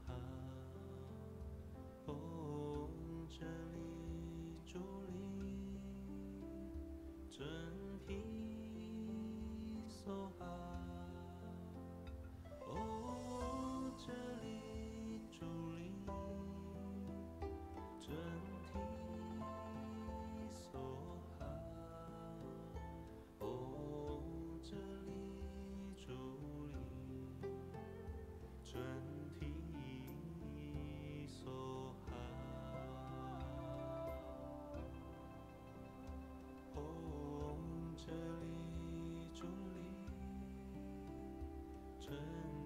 哈，唵这里主力真毗梭哈，唵这里主力真毗梭哈，唵这里主力真毗梭哈，唵这里主力真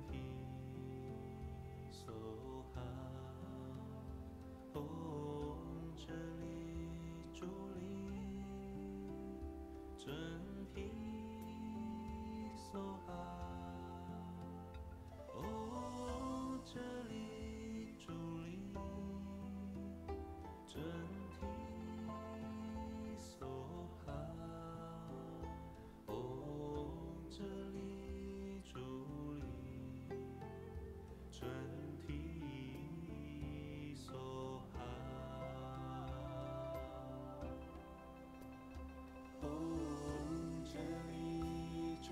毗梭哈，唵这里主力真毗梭哈，唵这里主力真毗梭哈，唵这里主力真毗梭哈，唵这里主力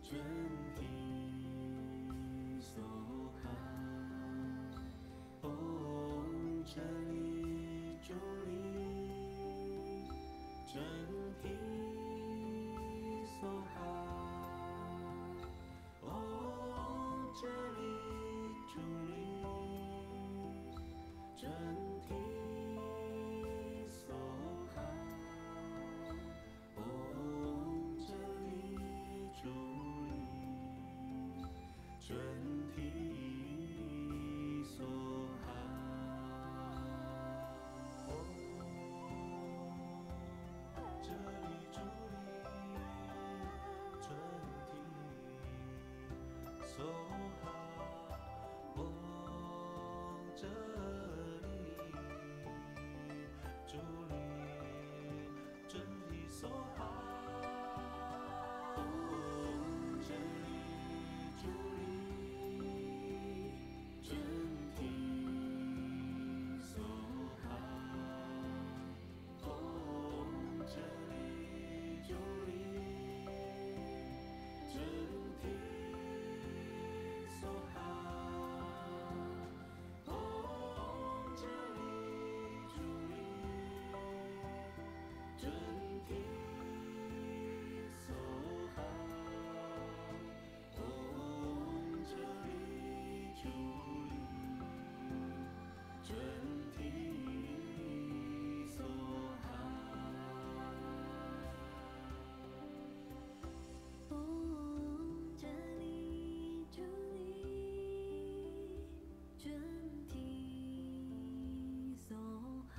真毗梭哈，唵这里主力真毗梭哈，唵这里主力真毗梭哈，唵这里主力真毗梭哈，这里主力真毗梭哈，唵这里主力真毗梭哈，唵这里主力真毗梭哈，唵这里主力真毗梭哈，唵这里主力真毗梭哈，唵这里主力真毗梭哈，唵这里主力真毗梭哈，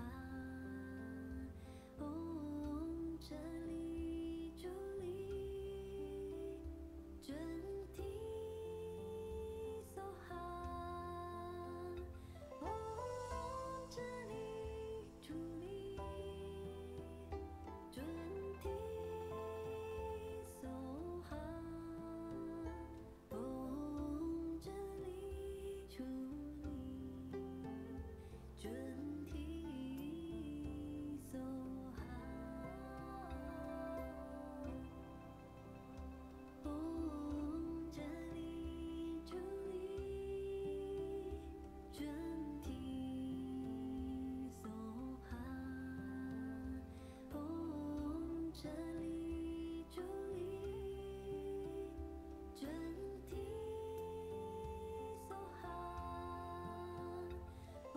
唵这里主力真毗梭哈，唵这里主力真毗梭哈，唵这里主力真毗梭哈，唵这里主力真毗梭哈，唵这里主力真毗梭哈，唵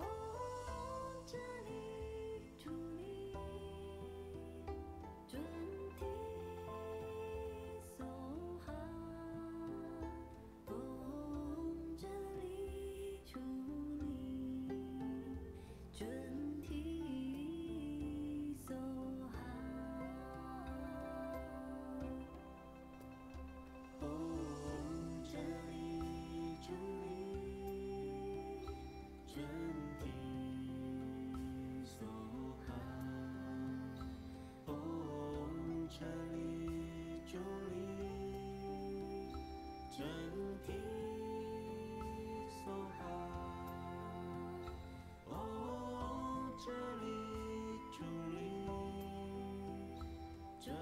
这里主力真毗梭哈，唵这里主力真毗梭哈。这里主力，真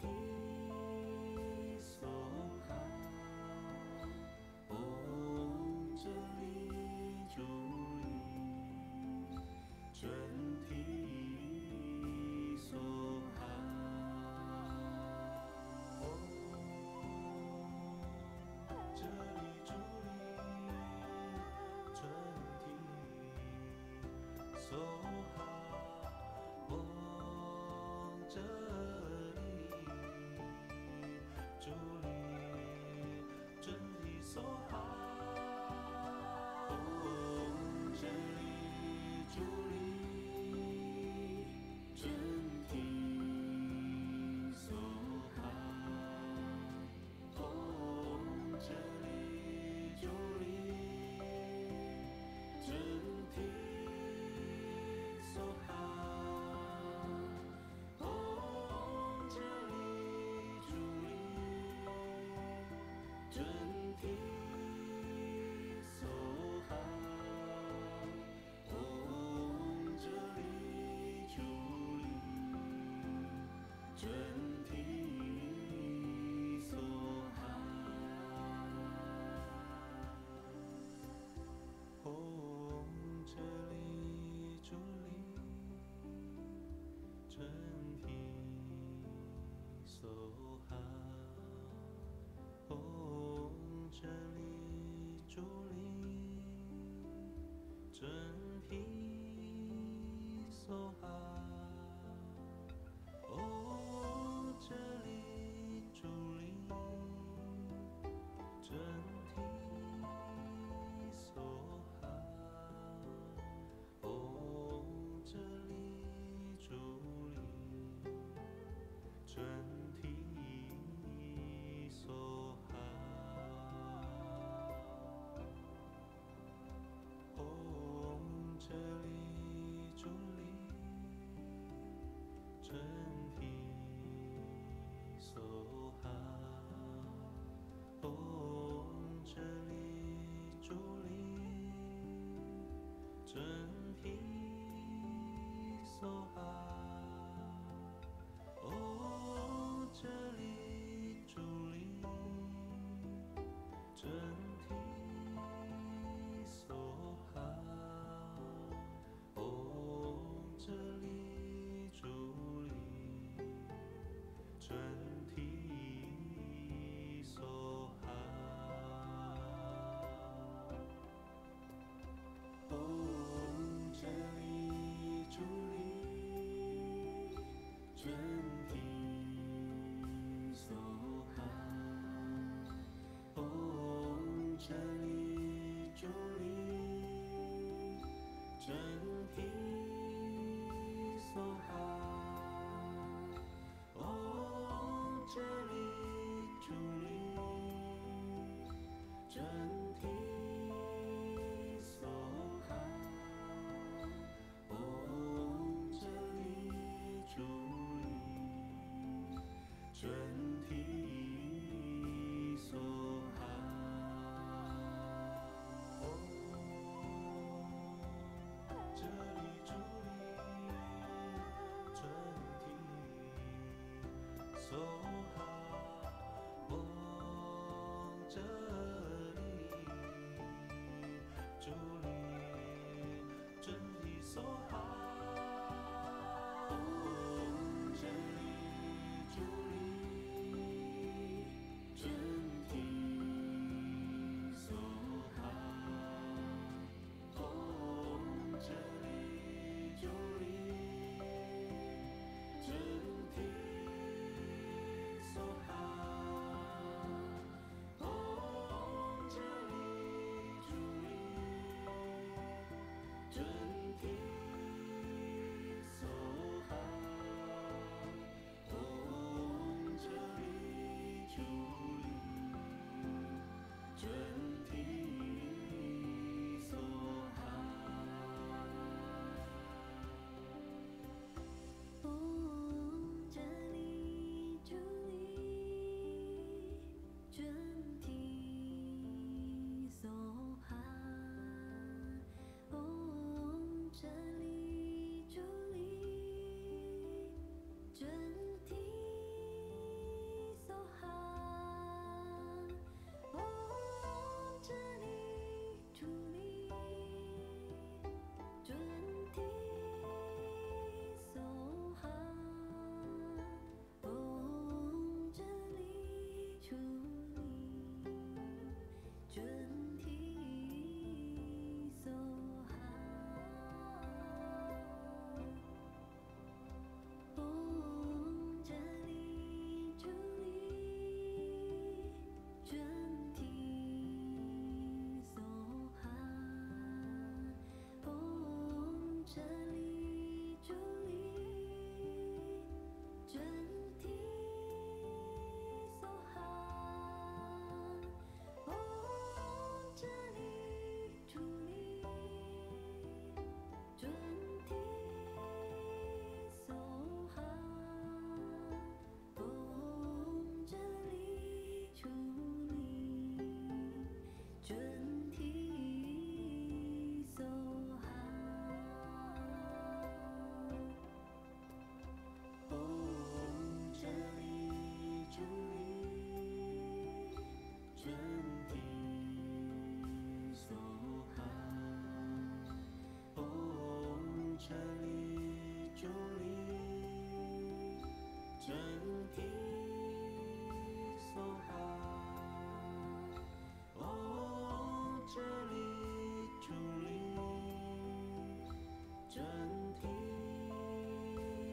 谛所哈。唵，这里主力，真谛所哈。唵，这里主力，真谛所哈。唵，这里主力，真谛所哈。唵，这里主力，真谛所哈。唵，这里主力，真谛所哈。唵，这里主力，真谛所哈。唵，这里主力，真谛所哈。唵，这里主力，真谛所哈。唵，这里主力，真谛所哈。唵，这里主力，真谛所哈。唵，这里主力，真谛所哈。唵，这里主力，真谛所哈。唵，这里主力，真谛所哈。唵，这里主力，真谛所哈。唵，这里主力，真谛所哈。唵，这里主力，这里助力，真谛所哈。哦，这里助力，真谛所哈。哦，这里助力，真谛所哈。唵，这里助力，真谛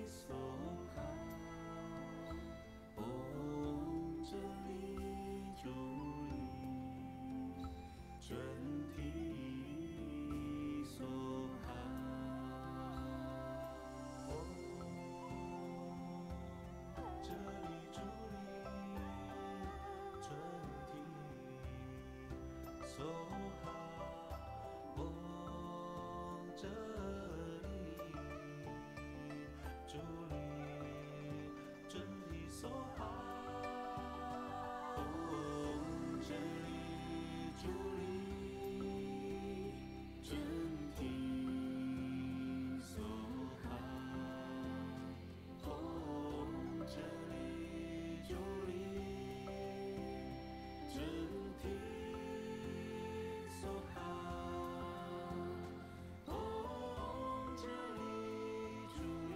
所哈。唵，这里助力，真谛所哈。唵，这里助力，真谛所哈。唵，这里助力，真谛所哈。唵，这里助力，真谛所哈。唵，这里助力，真谛所哈。唵，这里助力，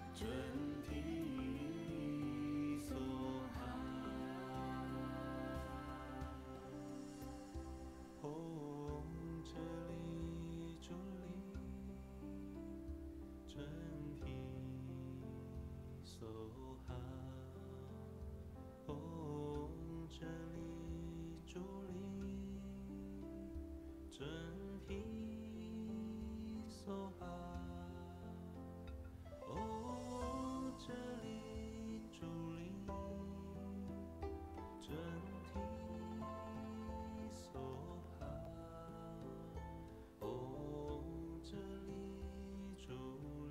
真谛所哈。唵，这里助力，真谛所哈。唵，这里助力，真谛所哈。唵，这里助力，真谛所哈。唵，这里助力，真谛所哈。唵，这里助力，真谛所哈。唵，这里助力，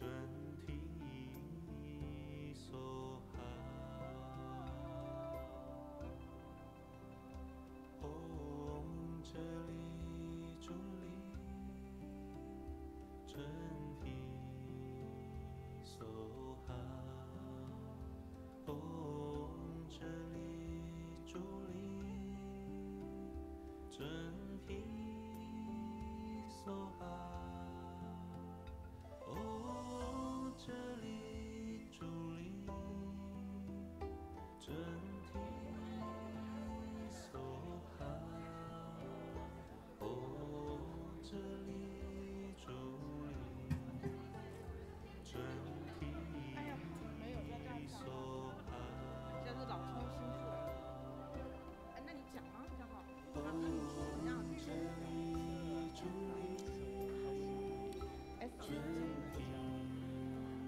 真谛所哈。唵，这里助力，真谛所哈。唵，这里助力，真谛所哈。唵，这里助力，真谛所哈。唵，这里助力，真谛所哈。唵，这里助力，真谛所哈。现在是老冲心术了。哎，那你讲吗？比较好。唵，这里助力，真谛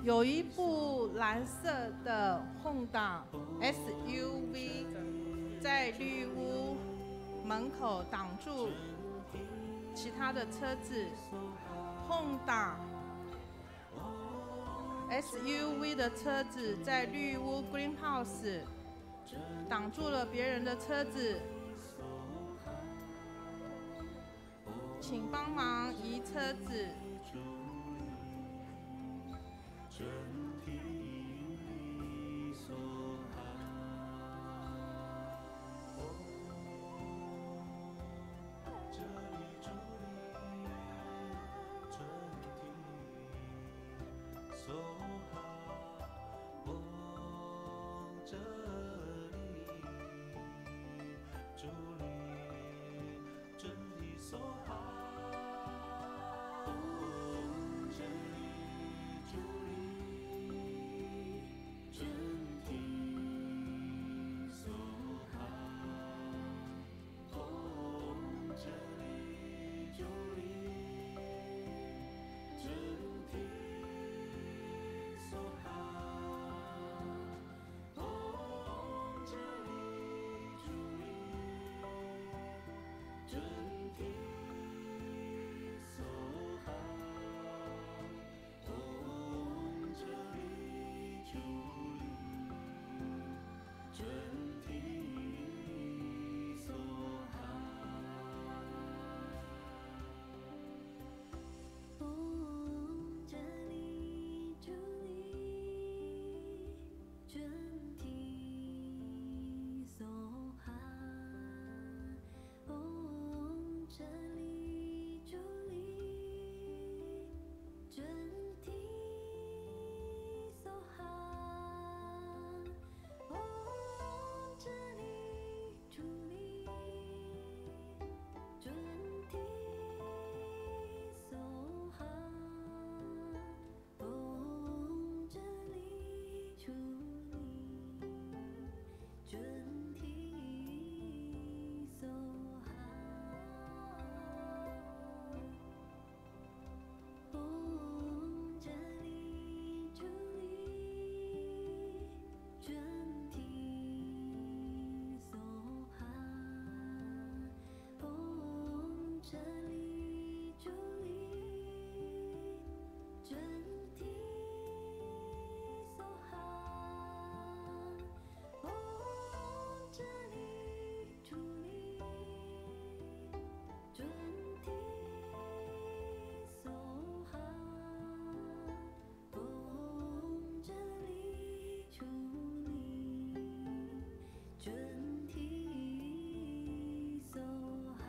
有一部蓝色的 Honda SUV 在绿屋门口挡住其他的车子。Honda SUV 的车子在绿屋 Greenhouse 挡住了别人的车子，请帮忙移车子。真谛所哈。唵，这里助力，真谛所哈。唵，这里助力，真谛所哈。唵，准提梭哈。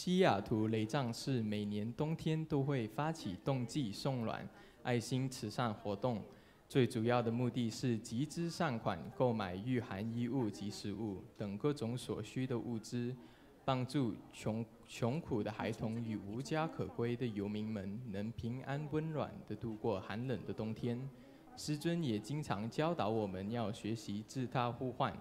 西雅图雷藏寺每年冬天都会发起冬季送暖爱心慈善活动，最主要的目的是集资善款，购买御寒衣物及食物等各种所需的物资，帮助穷苦的孩童与无家可归的游民们能平安温暖地度过寒冷的冬天。师尊也经常教导我们要学习自他互换，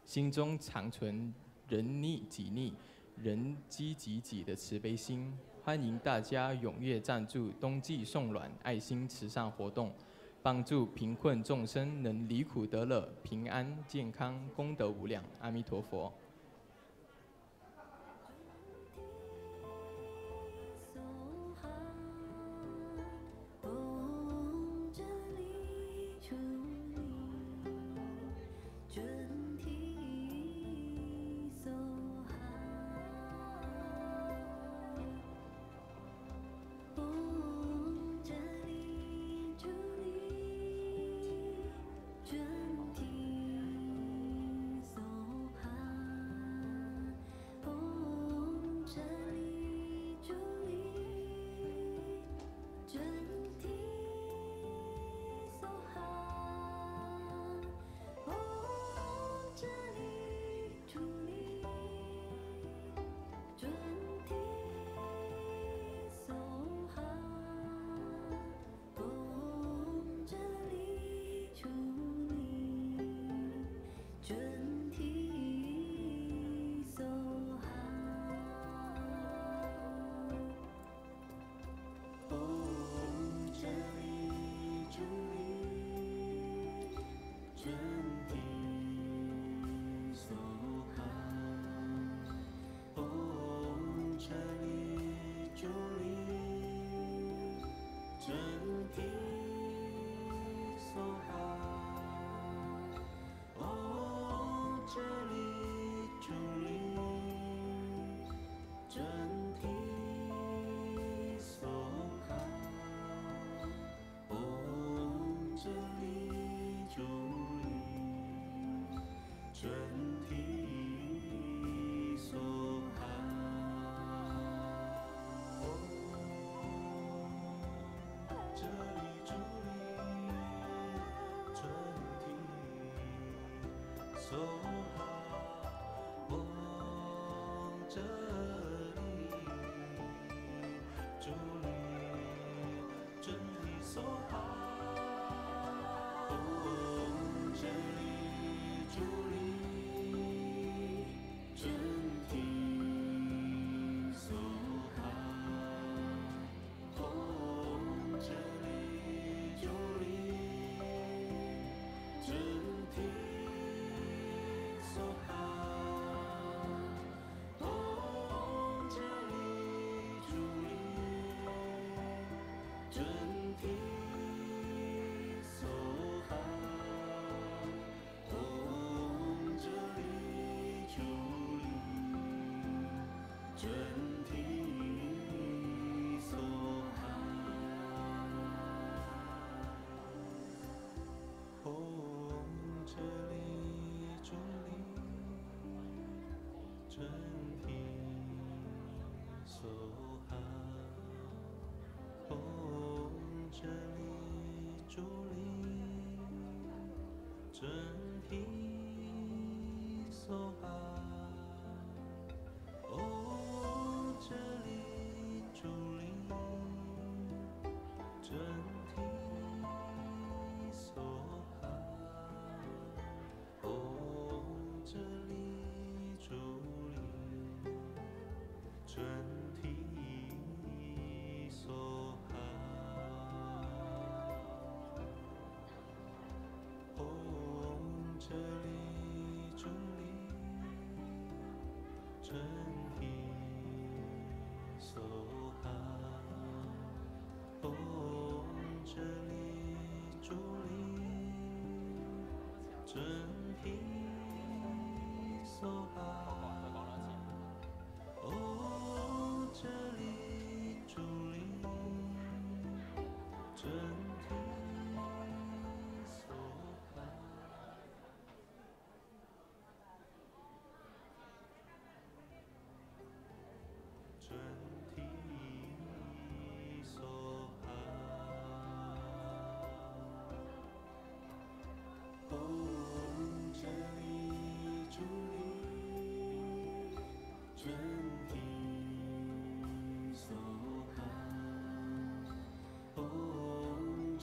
心中常存人逆己逆、人积己己的慈悲心。欢迎大家踊跃赞助冬季送暖爱心慈善活动，帮助贫困众生能离苦得乐、平安健康、功德无量。阿弥陀佛。真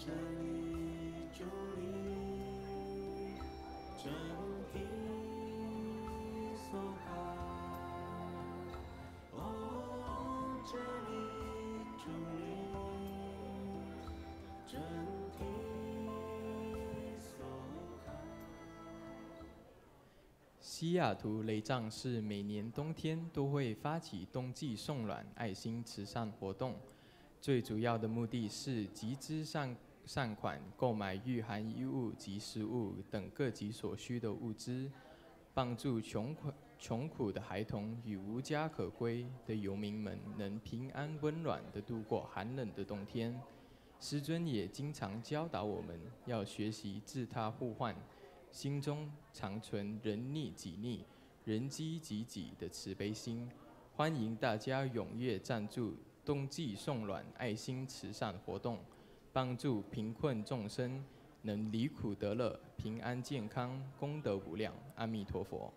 这里助力，真谛所好。哦，这里助力，真谛所好。西雅图雷藏寺每年冬天都会发起冬季送暖爱心慈善活动，最主要的目的是集资善款，购买御寒衣物及食物等各级所需的物资，帮助穷苦的孩童与无家可归的游民们能平安温暖地度过寒冷的冬天。师尊也经常教导我们要学习自他互换，心中常存人逆己逆、人饥己己的慈悲心。欢迎大家踊跃赞助冬季送暖爱心慈善活动，帮助贫困众生能离苦得乐、平安健康、功德无量。阿弥陀佛。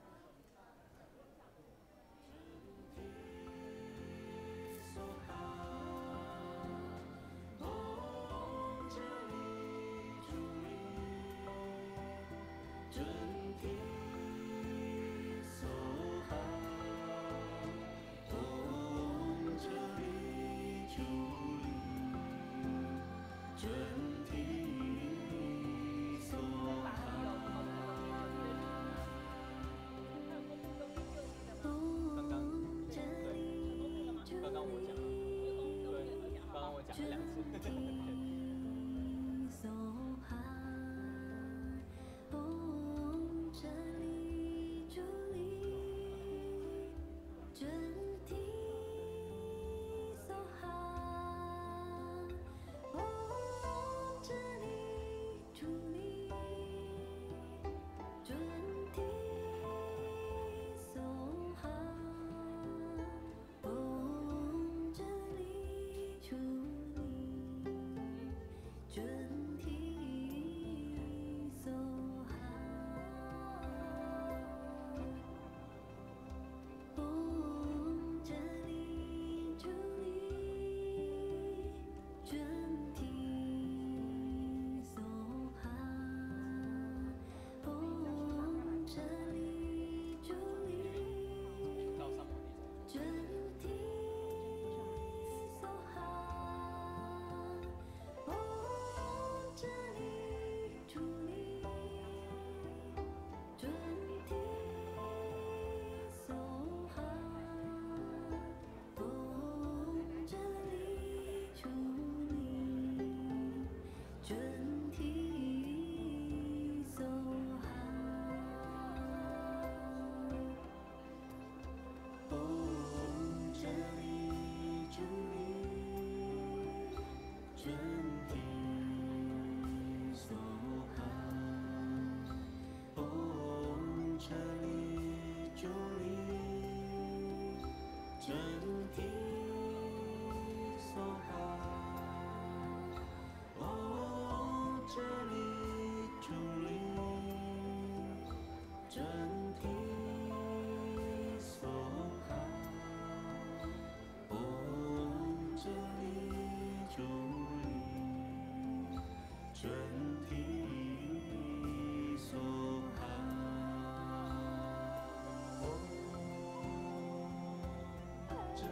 这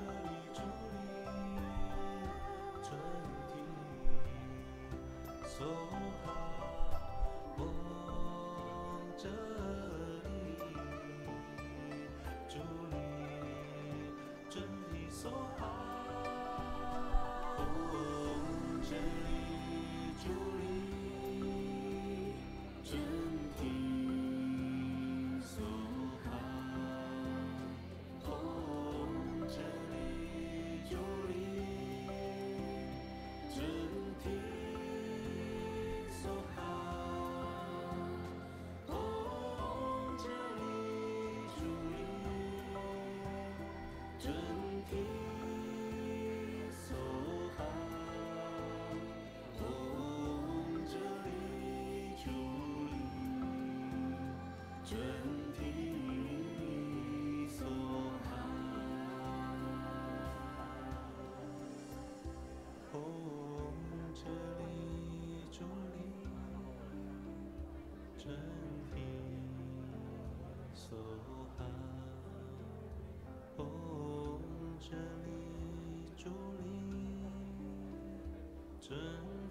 真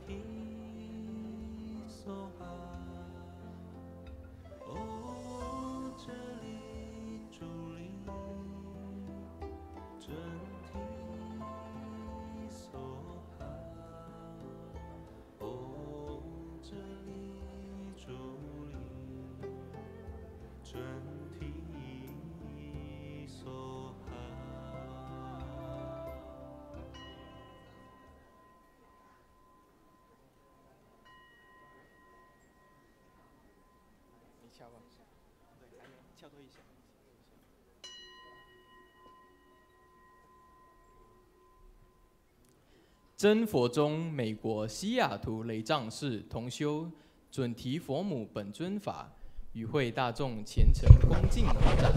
体所哈，哦，这里伫立，真体所哈，哦，这里伫立，真体所哈。你敲吧，对，还没敲多一下。真佛宗美国西雅图雷藏寺同修准提佛母本尊法，与会大众虔诚恭敬合掌，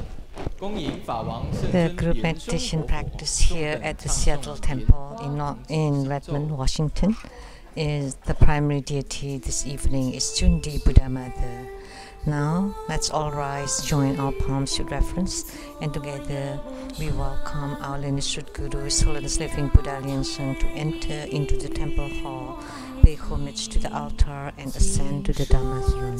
恭迎法王圣 The 尊 group 莲生 meditation 活佛 practice 众 here 等 at the 唱 Seattle 诵莲 Temple in Redmond, Washington, is the primary deity this evening is Chundi Buddha Mother. Now, let's all rise, join our palms to reverence, and together we welcome our lineage Guru, His Holiness Living Buddha Lian Sheng, to enter into the temple hall, pay homage to the altar, and ascend to the Dharma throne.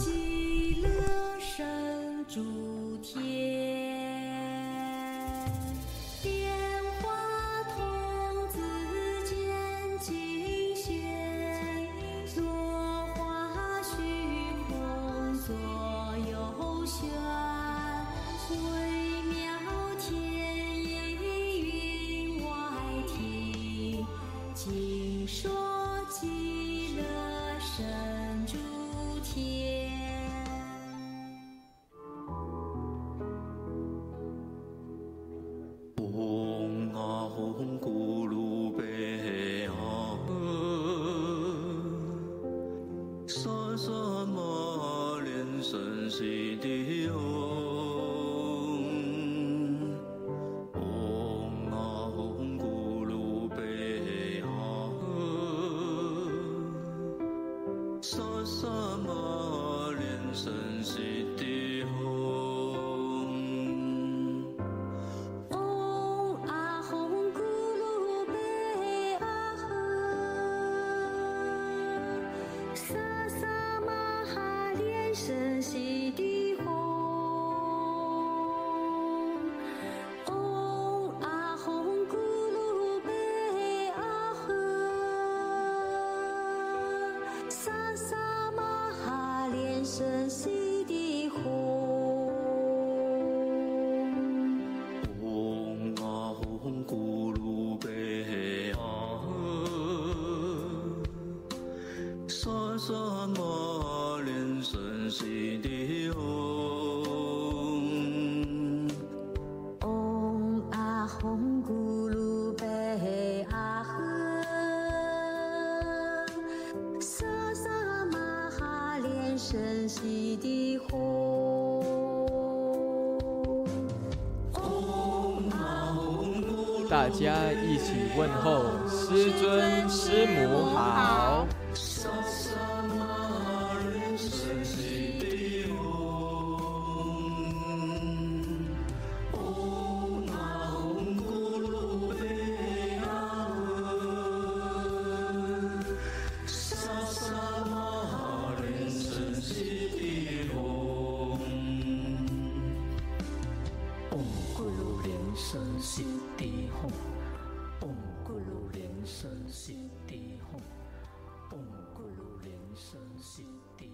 大家一起问候师尊师母好。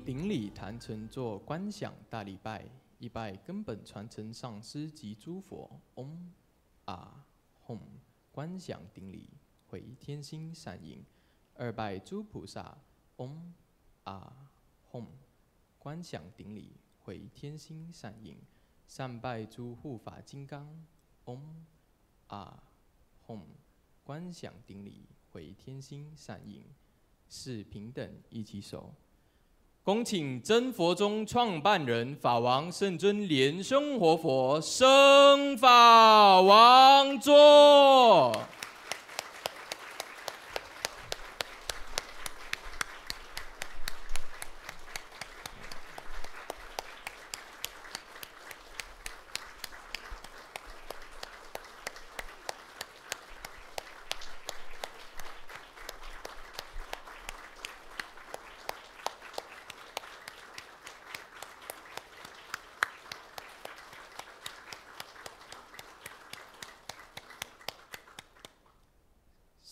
顶礼坛城做观想大礼拜，一拜根本传承上师及诸佛。唵啊吽，观想顶礼回天心善应。二拜诸菩萨。唵啊吽，观想顶礼回天心善应。三拜诸护法金刚。唵啊吽，观想顶礼回天心善应。四平等一起手。恭请真佛宗创办人法王圣尊莲生活佛升法王座。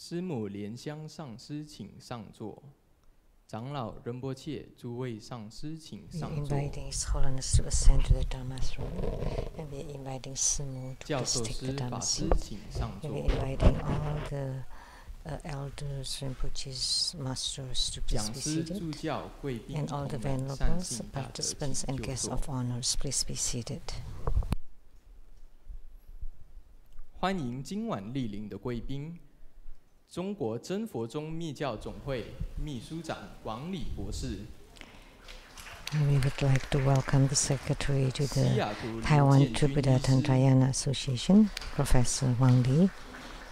师母莲香上师请上座。长老仁波切，诸位上师请 We 上 are 座。 inviting His Holiness to ascend to the Dharma throne, and we are inviting Simu to 教 please 授 take the 师、 Dharma 法师 seat. 请上 And we 座。 are inviting all the elders, Rinpoches, masters to please 讲 be 师、 seated. 助教、贵宾、 And all the 同门、善 venerables, 信大德，请 participants, and 就 guests 座。 of honors, please be seated. 欢迎今晚莅临的贵宾，中国真佛宗密教总会秘书长王礼博士， We would like to welcome the Secretary to 西 the 雅图刘 Taiwan 建 to 军 Buddha 医师， Tantrayana Association, Professor Wang Li,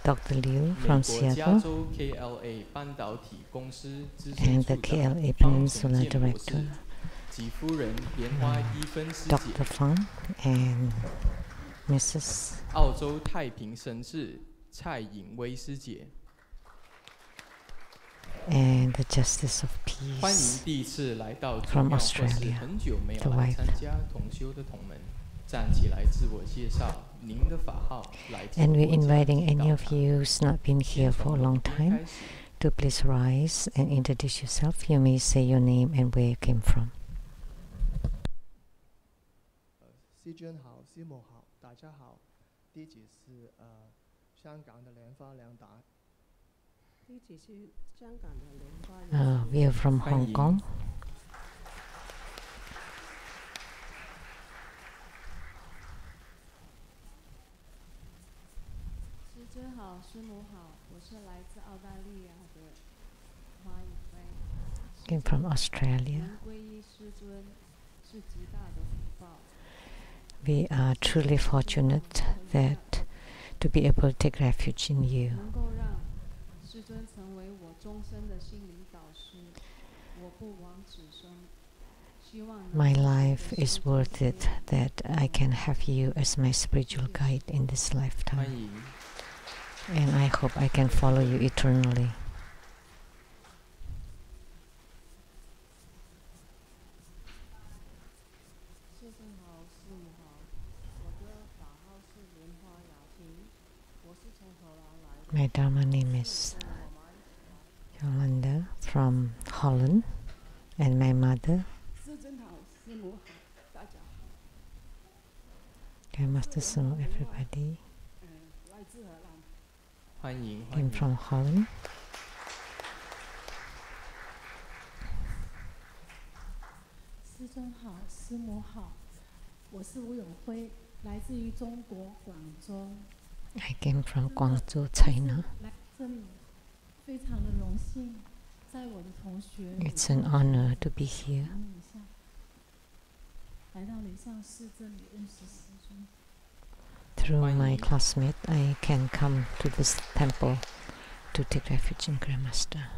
Dr. Liu 美 from 国加 Seattle, 州 KLA 半导体公司资深 and 处 the 长 KLA 方 Peninsula 成建博士 Director, 及夫人莲花一分师姐 Dr.， Fang, and Mrs. 澳洲太平绅士蔡颖薇师姐。 and the Justice of 欢迎 Peace. 第一次来到宗 From 庙或是 Australia, 很久没有 the 来 wife. 参加同修的同门，站起来自我介绍，您的法号来自 And 国 we're 家 inviting 及 any 道 of 场。 you who's not been 先 here for 从 a 龙 long 边 time 开始。 to please rise and introduce yourself. You may say your name and where you came from. 师尊好，师母好，大家好。弟子是香港的莲花良达。 We are from 欢 Hong 迎 Kong. 师尊好，师母好，我是来自澳大利亚的花语薇。 Came from Australia. 能皈依师尊是极大的福报。 We are truly fortunate that to be able to take refuge in you. 能够让师尊成为我终身的心灵导师，我不枉此生。希望能 My 够 life 为 is 师尊 worth it that I can have you as my spiritual guide in this 欢 lifetime. 迎 And I hope I can follow you eternally. 师尊好，师母好，我的法号是莲花雅婷，我是从荷兰来的。 My Dharma name is Yolanda from Holland, and my mother, 师尊好，师母好，大家好。 Grandmaster Lu, everybody 来自荷兰。欢迎欢 came 迎。 from Holland. 师尊好，师母好，我是吴永辉，来自于中国广州。 I came from Guangzhou, China. 来这里非常的荣幸，在我的同学 It's an honor to be here. 你下，来到雷上寺这里认识师尊。 Through my 欢迎。 classmate, I can come to this temple to take refuge in Grandmaster.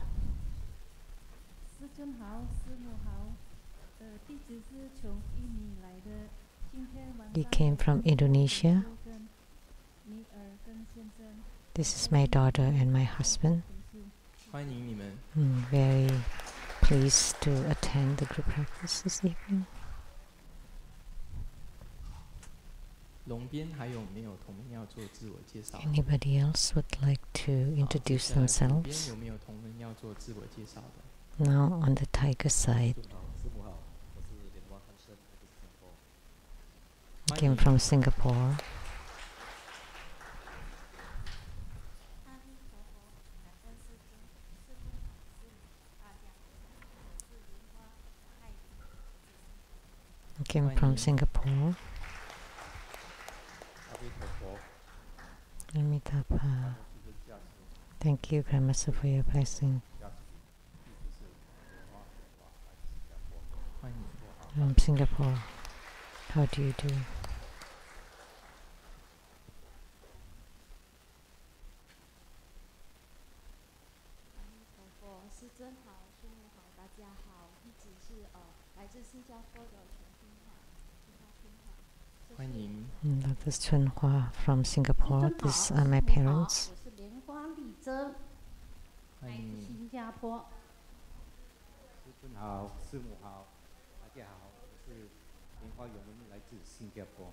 师尊好，师母好，弟子是从印尼来的，今天晚上 We came from Indonesia. 跟女儿跟先生 This is my daughter and my husband. 欢迎你们。 Very pleased to attend the group practice this evening. 龙边还有没有同门要做自我介绍？ Anybody else would like to 好， introduce 接下来龙边 themselves? 有没有同门要做自我介绍的？ Now on the tiger side, 师母好，我是莲花康生，来自新加坡。 I came from Singapore. 阿弥陀佛，感恩师尊，师尊好，师母大家好，我是莲花爱语。 I came from欢迎。 Singapore. 阿弥陀佛， Amitabha. 师尊加持， Thank you, Grandmaster, for your blessing. 加持。弟子是莲花，来自新加坡。欢迎。 From Singapore. How do you do? 阿弥陀佛，师尊好，师母好，大家好，弟子是来自新加坡的陈金华，金华金华。欢迎。 Dr. Chunhua from Singapore. 师尊 These 好， are my 师母好， parents. 我是莲花丽珍，来自欢迎。新加坡。师尊好，师母好，大家好，我是莲花永文，来自新加坡。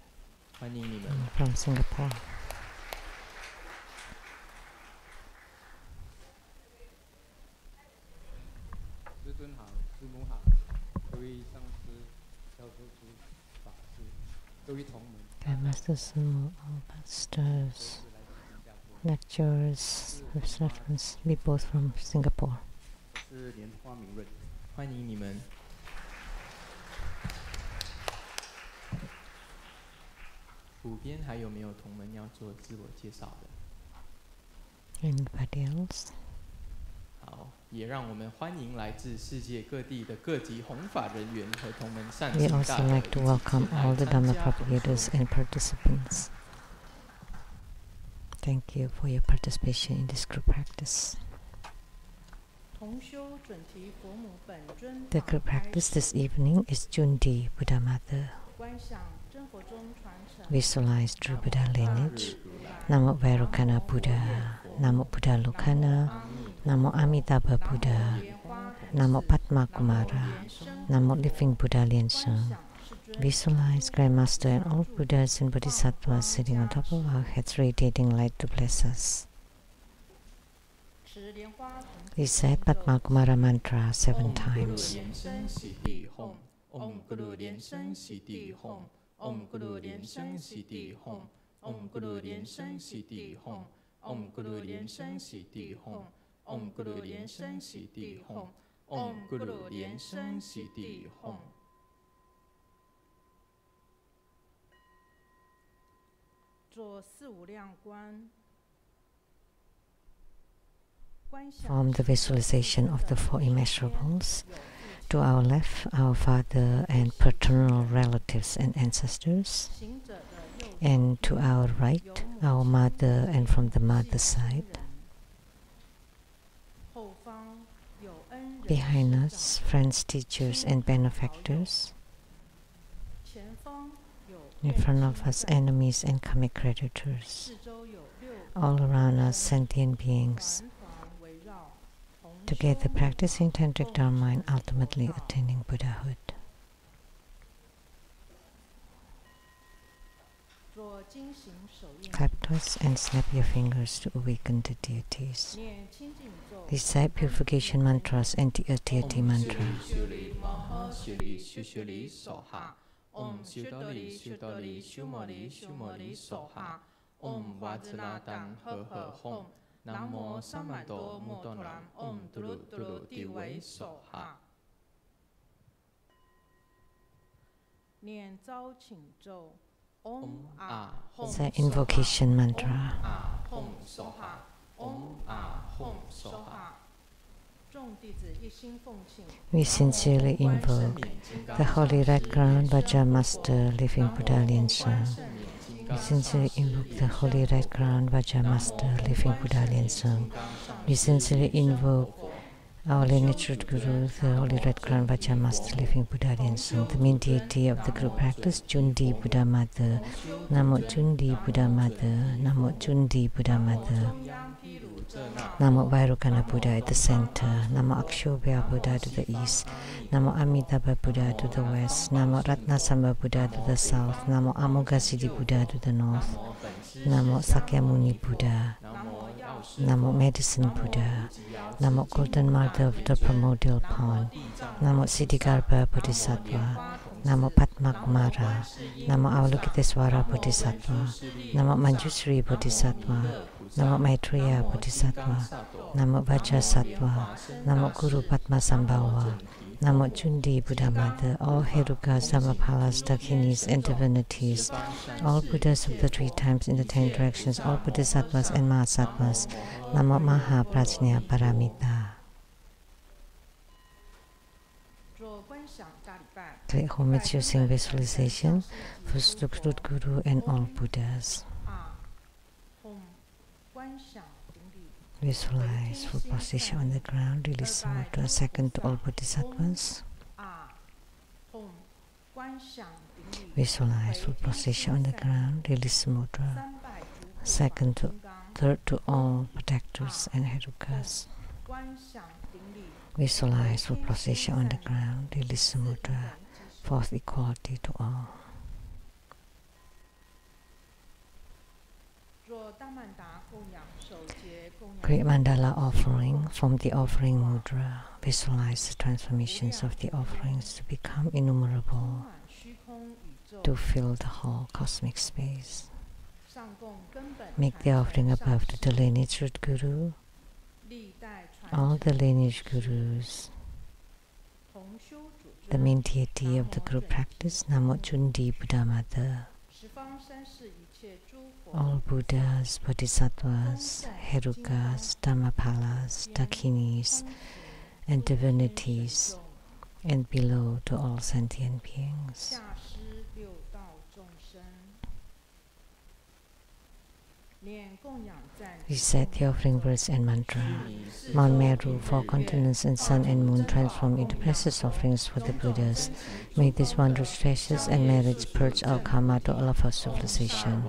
欢迎你们。 From Singapore. 尊好，师母好，各位上师、教授组、法师，各位同门， Grandmaster Lu, all masters, lecturers, reference, we both from Singapore. 我是莲花明润。欢迎你们。普边还有没有同门要做自我介绍的？ Anybody else? 好，也让我们欢迎来自世界各地的各级弘法人员和同门善 We 信大 also 德 like to 一起 welcome 前来 all the 参 Dharma 加 propagators and participants. Thank you for your participation in this group practice. 同修准提佛母本尊 The 法 group 开 practice 始 this evening is Jundi Buddha Mother. 观想真佛中传承 Visualize true Buddha lineage. Namo Vairocana Buddha. Namo Buddha Lokana. Namo Amitabha Buddha. Namo Padma Kumara. Namo Living Buddha Lian Sheng. Visualize Grandmaster and all Buddhas and Bodhisattvas sitting on top of our heads, radiating light to bless us. 持莲花同 Recite Padma Kumara mantra 7 times. Om Guru Lian Sheng Siddhi Hom. Om Guru Lian Sheng Siddhi Hom. Om Guru Lian Sheng Siddhi Hom. Om Guru Lian Sheng Siddhi Hom. Om Guru Lian Sheng Siddhi Hom. Om Guru Lian Sheng Siddhi Hom. 做四无量观，观想 From the visualization of the four immeasurables, to our left, our father and paternal relatives and ancestors, 行者的右 and to our right, our mother and from the mother's side. 后方有恩人 Behind 师 us, 长 friends, teachers, and benefactors. 前方有 In 共 front 亲 of us, 在 enemies enemies and karmic creditors. 四周有六 All around us, sentient beings. 团团围绕，同 Together 修 practicing tantric dharma and ultimately attaining Buddhahood. 做精行手印， Clap twice and snap your fingers to awaken the deities. 念清净咒， Recite purification mantras and the deity mantra. Om Shudali Shudali Shumoli Shumoli Soha. Om Vatsanatang He He Hom. Namo Samado Mudolam Om Dulu Dulu Diwei Soha. 念招请咒，Om Om Ah Hom The invocation mantra. Hom Soha. Om Hom Soha. 众弟子一心奉请， We sincerely invoke the Holy Red Crown Vajramaster, Living Buddha Lian Sheng. We sincerely invoke the Holy Red Crown Vajramaster, Living Buddha Lian Sheng. We sincerely invoke our lineage root guru, the Holy Red Crown Vajramaster, Living Buddha Lian Sheng, the main deity of the group practice, Jundi Buddha Mother. Namo Jundi Buddha Mother. Namo Jundi Buddha Mother. Namo Vairocana Buddha at the center. Namo Akshobhya Buddha to the east. Namo Amitabha Buddha to the west. Namo Ratnasamba Buddha to the south. Namo Amoghasiddhi Buddha to the north. Namo Sakyamuni Buddha. Namo Medicine Buddha. Namo Golden Mother of the Primordial Pond. Namo Siddhigarbha Bodhisattva. Namo Padma Kumara. Namo Avalokitesvara Bodhisattva. Namo Manjusri Bodhisattva. Namo Maitreya Bodhisattva. Namo Vajrasattva. Namo Guru Padma Sambhava. Namo Jundi Buddha Mother, all Herukas, Dhammapalas, Dakinis, and divinities, all Buddhas of the 3 times in the 10 directions, all Bodhisattvas and Mahasattvas. Namo Maha Prajna Paramita. 做观想大礼拜， Take homage using visualization for Root Guru and all Buddhas. Hom 观想顶礼， Visualize full position on the ground, release the mudra, second to all Bodhisattvas. Hom 观想顶礼， Visualize full position on the ground, release the mudra, 三拜诸佛 second to 金刚， third to all protectors and Herukas. 观想顶礼， Visualize full position on the ground, release the mudra, fourth equality to all. 做大曼达供养，手结供养， Great mandala offering from the offering mudra. visualize the transformations of the offerings to become innumerable, to fill the whole cosmic space. Make the offering above to the lineage root guru, all the lineage gurus, the main deity of the group practice, MahaCundi Bodhisattva, all Buddhas, Bodhisattvas, Herukas, Dhammapalas, Dakinis, and divinities, and below to all sentient beings. Recite the offering words and mantra. Mount Meru, 4 continents, and sun and moon transform into precious offerings for the Buddhas. May these wondrous treasures and merits purge our karma to all of our civilization.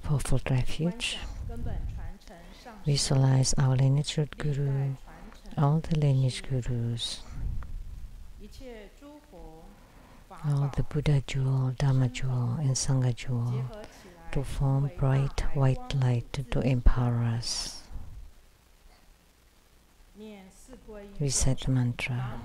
For full refuge, visualize our lineage root guru, all the lineage gurus, all the Buddha jewel, Dharma jewel, and Sangha jewel to form bright white light to empower us. Recite the mantra.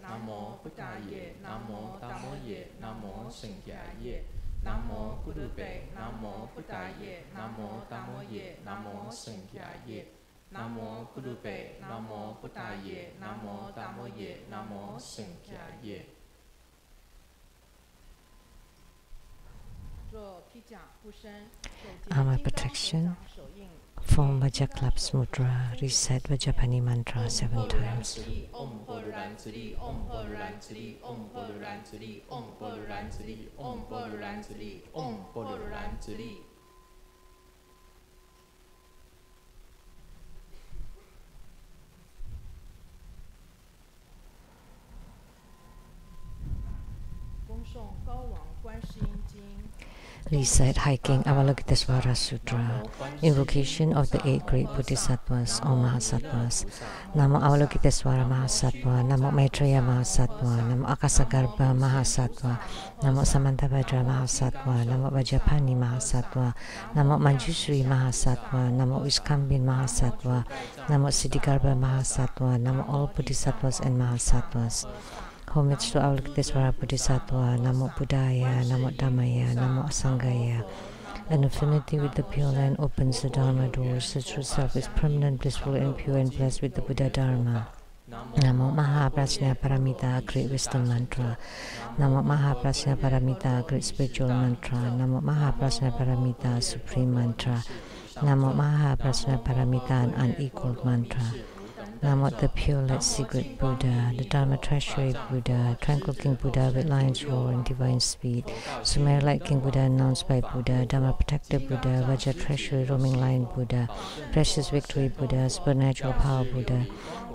Namo Buddhaye, Namo Dhammoye, Namo Sheng-yen. Namo Buddhaye, Namo Buddhaye, Namo Dhammoye, Namo Sheng-yen. Namo Buddhaye, Namo Buddhaye, Namo Dhammoye, Namo Sheng-yen. Armor protection. Form Vajaklap's mudra. Recite Vajapani mantra 7 times. Om Bodharantari, Om Bodharantari, Om Bodharantari, Om Bodharantari, Om Bodharantari, Om Bodharantari. Recite Hiking Avalokitesvara Sutra. Invocation of the 8 great Bodhisattvas or Mahasattvas. Namo Avalokitesvara Mahasattva, Namo Maitreya Mahasattva, Namo Akasagarbha Mahasattva, Namo Samantabhadra Mahasattva, Namo Vajapani Mahasattva, Namo Manjushri Mahasattva, Namo Vishkambin Mahasattva, Namo Siddhigarbha Mahasattva, Namo all Bodhisattvas and Mahasattvas. Homage to Avalokitesvara Bodhisattva, Namo Buddhaya, Namo Dhammaya, Namo Sanghaya. An affinity with the Pure Land opens the Dharma doors. The true self is permanent, blissful, and pure, and blessed with the Buddhadharma. Namo Mahaprajna Paramita, great wisdom mantra. Namo Mahaprajna Paramita, great spiritual mantra. Namo Mahaprajna Paramita, supreme mantra. Namo Mahaprajna Paramita, an unequaled mantra. Namo the pure light secret Buddha, the Dharma treasury Buddha, tranquil King Buddha with lion's roar and divine speed, Sumer light King Buddha announced by Buddha, Dharma protective Buddha, Vajra treasury roaming lion Buddha, precious victory Buddha, supernatural power Buddha,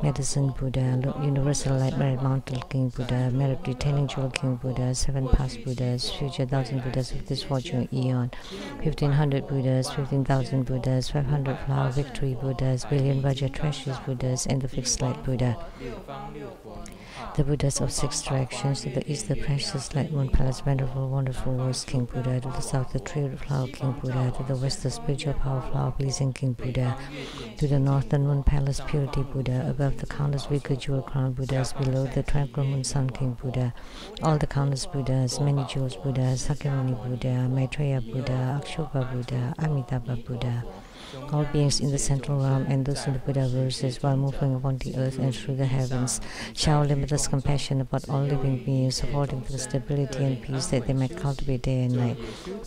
medicine Buddha, universal light merit mountain King Buddha, merit retaining jewel King Buddha, 7 past Buddhas, future 1,000 Buddhas of this fortune eon, 1,500 Buddhas, 15,000 Buddhas, 500 flower victory Buddhas, billion Vajra treasures Buddhas, and the fixed light Buddha. The Buddhas of 6 directions, to the east the precious light moon palace, wonderful, wonderful voice King Buddha, to the south the tree flower King Buddha, to the west the spiritual power flower pleasing King Buddha, to the north the moon palace purity Buddha, above the countless wicked jewel crown Buddhas, below the tranquil moon sun King Buddha, all the countless Buddhas, many jewels Buddhas, Sakyamuni Buddha, Maitreya Buddha, Akshoka Buddha, Amitabha Buddha, all beings in the central realm and those in the Buddha verses while moving upon the earth and through the heavens, shower limitless compassion about all living beings, supporting the stability and peace that they might cultivate day and night.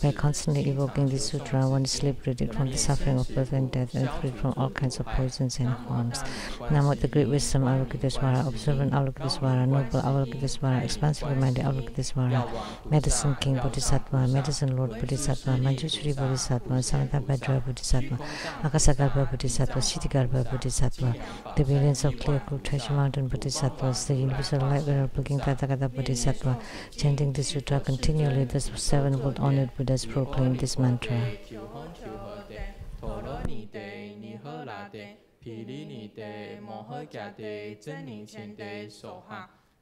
By constantly evoking this sutra, one is liberated from the suffering of birth and death and freed from all kinds of poisons and harms. Namo the great wisdom Avalokitesvara, observant Avalokitesvara, noble Avalokitesvara, expansively minded Avalokitesvara, medicine King Bodhisattva, medicine Lord Bodhisattva, Manjushri Bodhisattva, Samantabhadra Bodhisattva, Akasagarbha Bodhisattva, Siddhigarbha Bodhisattva, the billions of clear cool treasure mountain Bodhisattvas, the universal light venerable King Tathagata Bodhisattva, chanting this sutra continually, the 7 world honored Buddhas proclaim this mantra.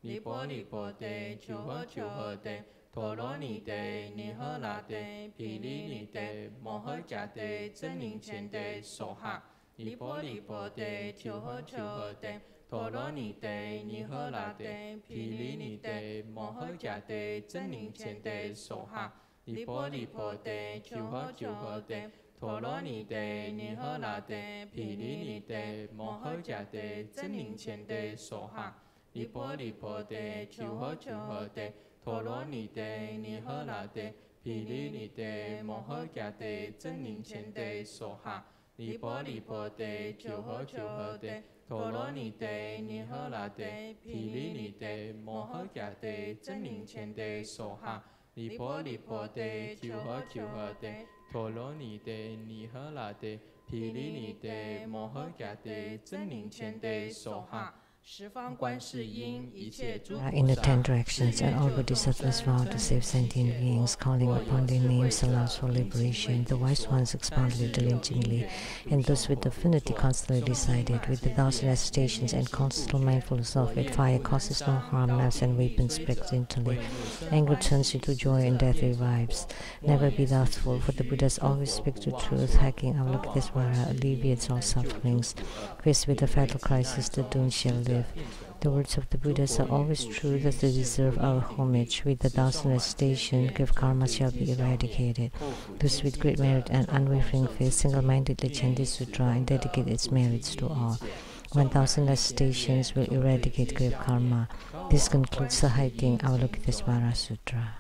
尼婆尼婆地，求诃求诃地，陀罗尼地，尼诃那地，毗梨尼地，摩诃迦地，真灵前地，梭哈。尼婆尼婆地，求诃求诃地，陀罗尼地，尼诃那地，毗梨尼地，摩诃迦地，真灵前地，梭哈。尼婆尼婆地，求诃求诃地，陀罗尼地，尼诃那地，毗梨尼地，摩诃迦地，真灵前地，梭哈。尼婆尼婆地，求诃求诃地，陀罗尼地，尼诃那地，毗梨尼地，摩诃迦地，真灵前地，梭哈。尼婆尼婆地，求诃求诃地，陀罗尼地，尼诃那地，毗梨尼地，摩诃迦地，真灵前地，梭哈。尼婆尼婆地，求诃求诃地，陀罗尼地，尼诃那地，毗梨尼地，摩诃迦地，真灵前地，梭哈。In the 10 directions, and all bodhisattvas vow to save sentient beings, calling upon their names allows for liberation. The wise ones expounded it diligently, and those with affinity constantly decided. With the 1,000 recitations and constant mindfulness of it, fire causes no harm, knives and weapons break instantly. Anger turns into joy, and death revives. Never be doubtful, for the Buddhas always speak the truth. Hacking Avalokitesvara alleviates all sufferings. Faced with a fatal crisis, the doomed shall live. The words of the Buddhas are always true, that they deserve our homage. With the 1,000 recitations, grave karma shall be eradicated. Those with great merit and unwavering faith single-mindedly chant this sutra and dedicate its merits to all. 1,000 recitations will eradicate grave karma. This concludes the Hiking Avalokitesvara Sutra.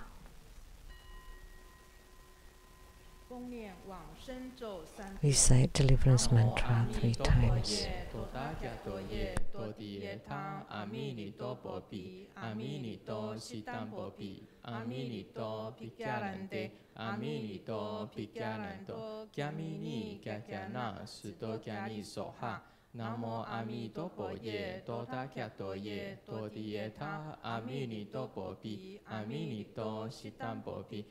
Recite deliverance mantra 3 times. Namo Amitopo ye, Tota Kyato ye, Todieta, Aminito Popi, Aminito Shitampopi,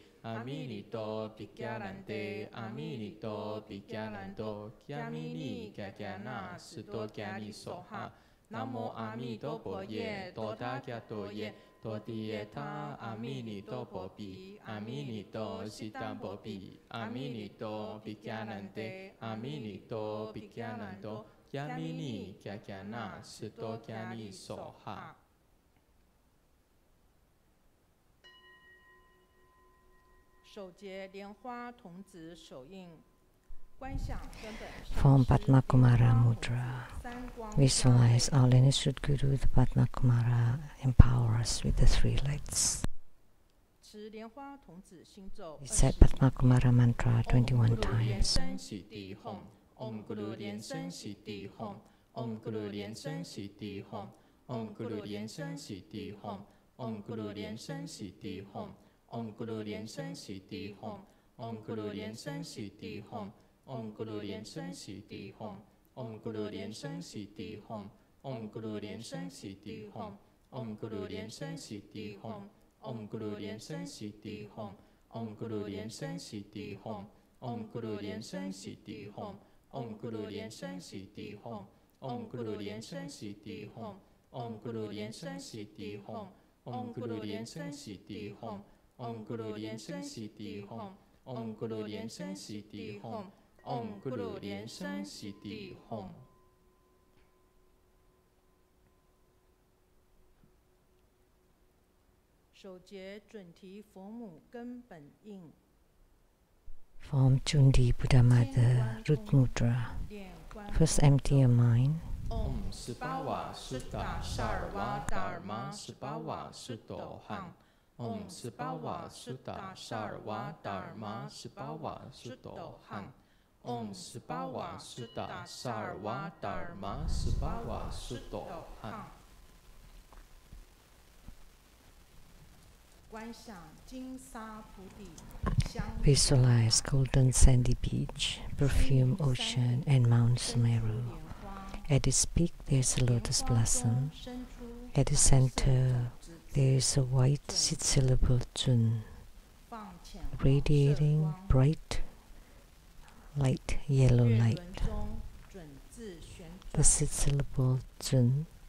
Aminito Pikyarante, Aminito Pikyaranto, Kyamini Kyakyana, Suto Kyani Soha. Namo Amitopo ye, Tota Kyato ye, Todieta, Aminito Popi, Aminito Shitampopi, Aminito Pikyarante, Aminito Pikyaranto, Kyamini Kyakyana, Suto Kyani Soha. Form Padma Kumara Mudra. Visualize our lineage Guru, the Padma Kumara, empower us with the 3 lights. Recite Padma Kumara mantra 21 times. Om Guru Lian Sheng Si Ti Hom, Om Guru Lian Sheng Si Ti Hom, Om Guru Lian Sheng Si Ti Hom, Om Guru Lian Sheng Si Ti Hom, Om Guru Lian Sheng Si Ti Hom, Om Guru Lian Sheng Si Ti Hom, Om Guru Lian Sheng Si Ti Hom, Om Guru Lian Sheng Si Ti Hom, Om Guru Lian Sheng Si Ti Hom, Om Guru Lian Sheng Si Ti Hom, Om Guru Lian Sheng Si Ti Hom, Om Guru Lian Sheng Si Ti Hom, Om Guru Lian Sheng Si Ti Hom, Om Guru Lian Sheng Si Ti Hom, Om Guru Lian Sheng Si Ti Hom, Om Guru Lian Sheng Si Ti Hom, Om Guru Lian Sheng Si Ti Hom, Om Guru Lian Sheng Si Ti Hom, Om Guru Lian Sheng Si Ti Hom, Om Guru Lian Sheng Si Ti Hom. Form Chundi Buddha Mother Root Mudra. First empty your mind. Om Sibawa Sutta Sarva Dharma Sibawa Sutto Han. Om Sibawa Sutta Sarva Dharma Sibawa Sutto Han. Om Sibawa Sutta Sarva Dharma Sibawa Sutto Han. Visualize golden sandy beach, perfume ocean, and Mount Sumeru. At its peak there is a lotus blossom. At the center there is a white 6-syllable Chun, radiating bright light, yellow light. The 6-syllable Chun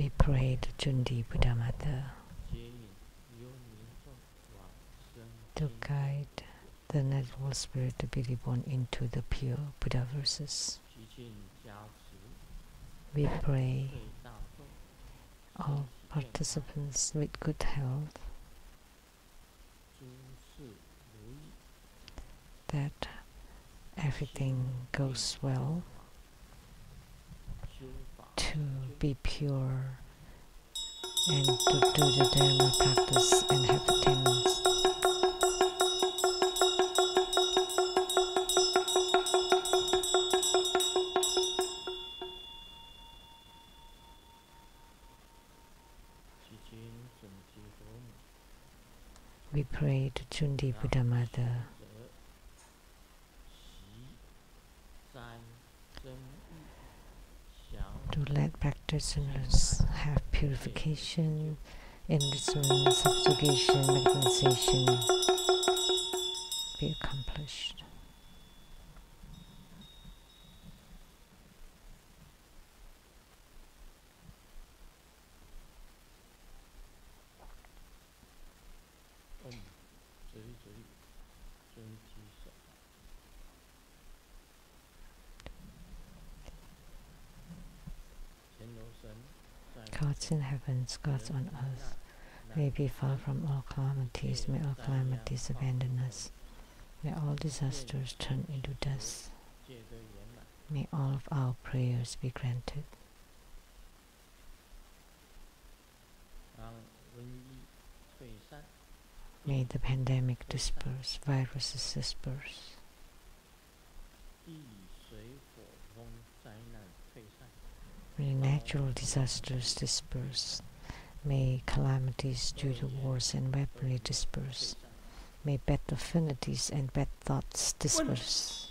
We pray to Cundi Buddha Mother to guide the natural spirit to be reborn into the pure Buddha verses. We pray all participants with good health, that everything goes well, to be pure and to do the Dharma practice and have attainments. We pray to Cundi Buddha Mother to let practitioners have purification, enrichment, subjugation, magnetization be accomplished. Gods in heavens, gods on earth, may be far from all calamities, may all calamities abandon us, may all disasters turn into dust, may all of our prayers be granted. May the pandemic disperse, viruses disperse. May natural disasters disperse. May calamities due to wars and weaponry disperse. May bad affinities and bad thoughts disperse.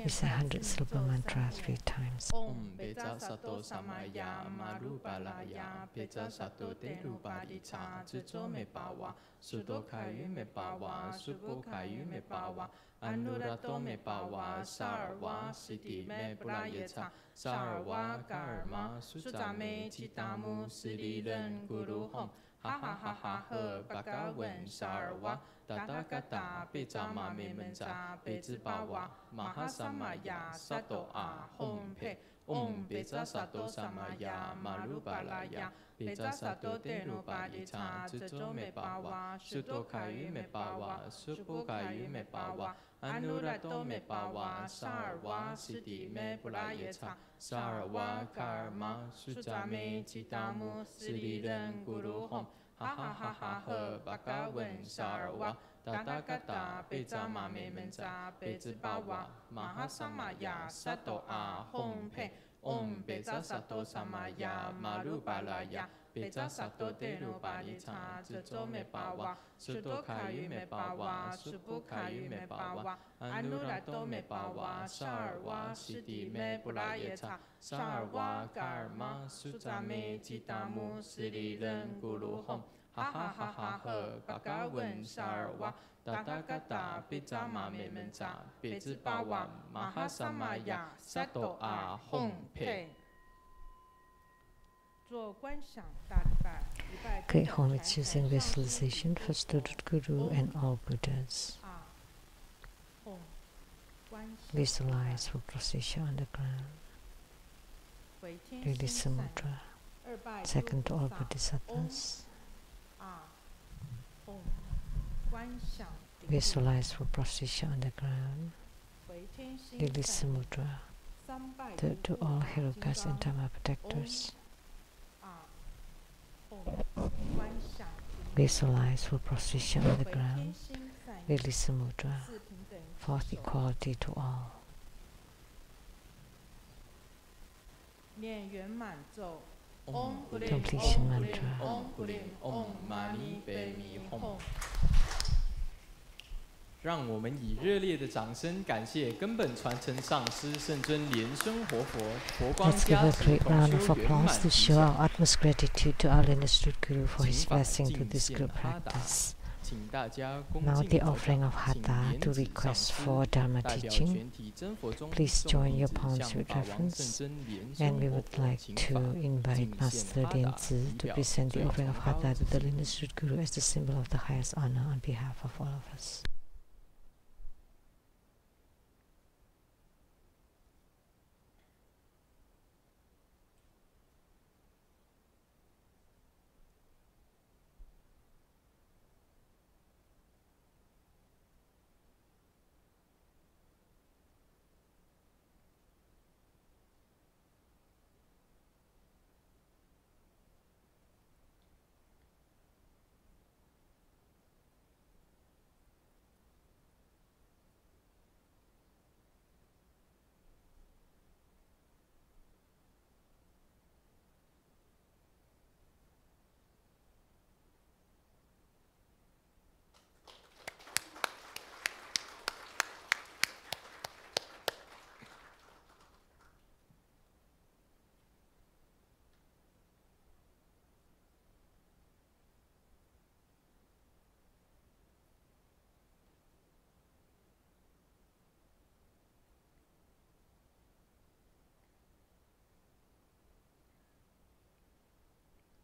We say 100 silver mantras 3 times. Om Beja Sato Samaya Marubalaya Beja Sato Derubadicha Zizo Me Bawa Sudo Kayu Me Bawa Subo Kayu Me Bawa Anurato Me Bawa Sarwa Siddhi Me Prayecha Sarwa Karma Suzame Chitamu Siddhi Ren Guru Hom Ha ha ha ha he Bhagawan Sarwa Tathagata Pejama Me Menja Pejibawa Mahasamaya Sato A Hom Pe Om Beja Sato Samaya Marubalaya Beja Sato Derubadicha Zizo Me Bawa Sudo Kayu Me Bawa Subo Kayu Me Bawa Anurato Me Bawa Sarwa Siddhi Me Prayecha Sarwa Karma Suzame Chitamu Siddhi Ren Guru Hom Ha ha ha ha he Bhagawan Sarwa Tathagata Pejama Me Menja Pejibawa Mahasamaya Sato A Hom Pe Om Beja Sato Samaya Marubalaya Beja Sato Derubadicha Zizo Me Bawa Sudo Kayu Me Bawa Subo Kayu Me Bawa Anurato Me Bawa Sarwa Siddhi Me Prayecha Sarwa Karma Suzame Chitamu Siddhi Ren Guru Hom Ha ha ha ha he Bhagawan Sarwa Tathagata Pejama Me Menja Pejibawa Mahasamaya Sato A Hom Pe. Great homage using visualization for student Guru and all Buddhas. Visualize for procession on the ground. Release the mudra. Second to all Bodhisattvas. Visualize for procession on the ground. Release the mudra. Third to all Herokas and Dharma protectors. Visualize for procession on the ground. Release the mudra. Fourth, equality to all. Completion mantra. Om Mani Padme Hum。让我们以热烈的掌声感谢根本传承上师圣尊莲生活佛佛光 Let's give 加 a 持 great 同 round of 修圆 applause 满 to 吉 show 祥。 our utmost gratitude to our illustrious Guru for his 请法 blessing to 尽 this 现 group 哈达， practice. Now the offering of Hatha to request for Dharma teaching. Please join your palms with reverence. And we would like to invite Master Lian to present the offering of Hatha to the lineage Guru as the symbol of the highest honor on behalf of all of us.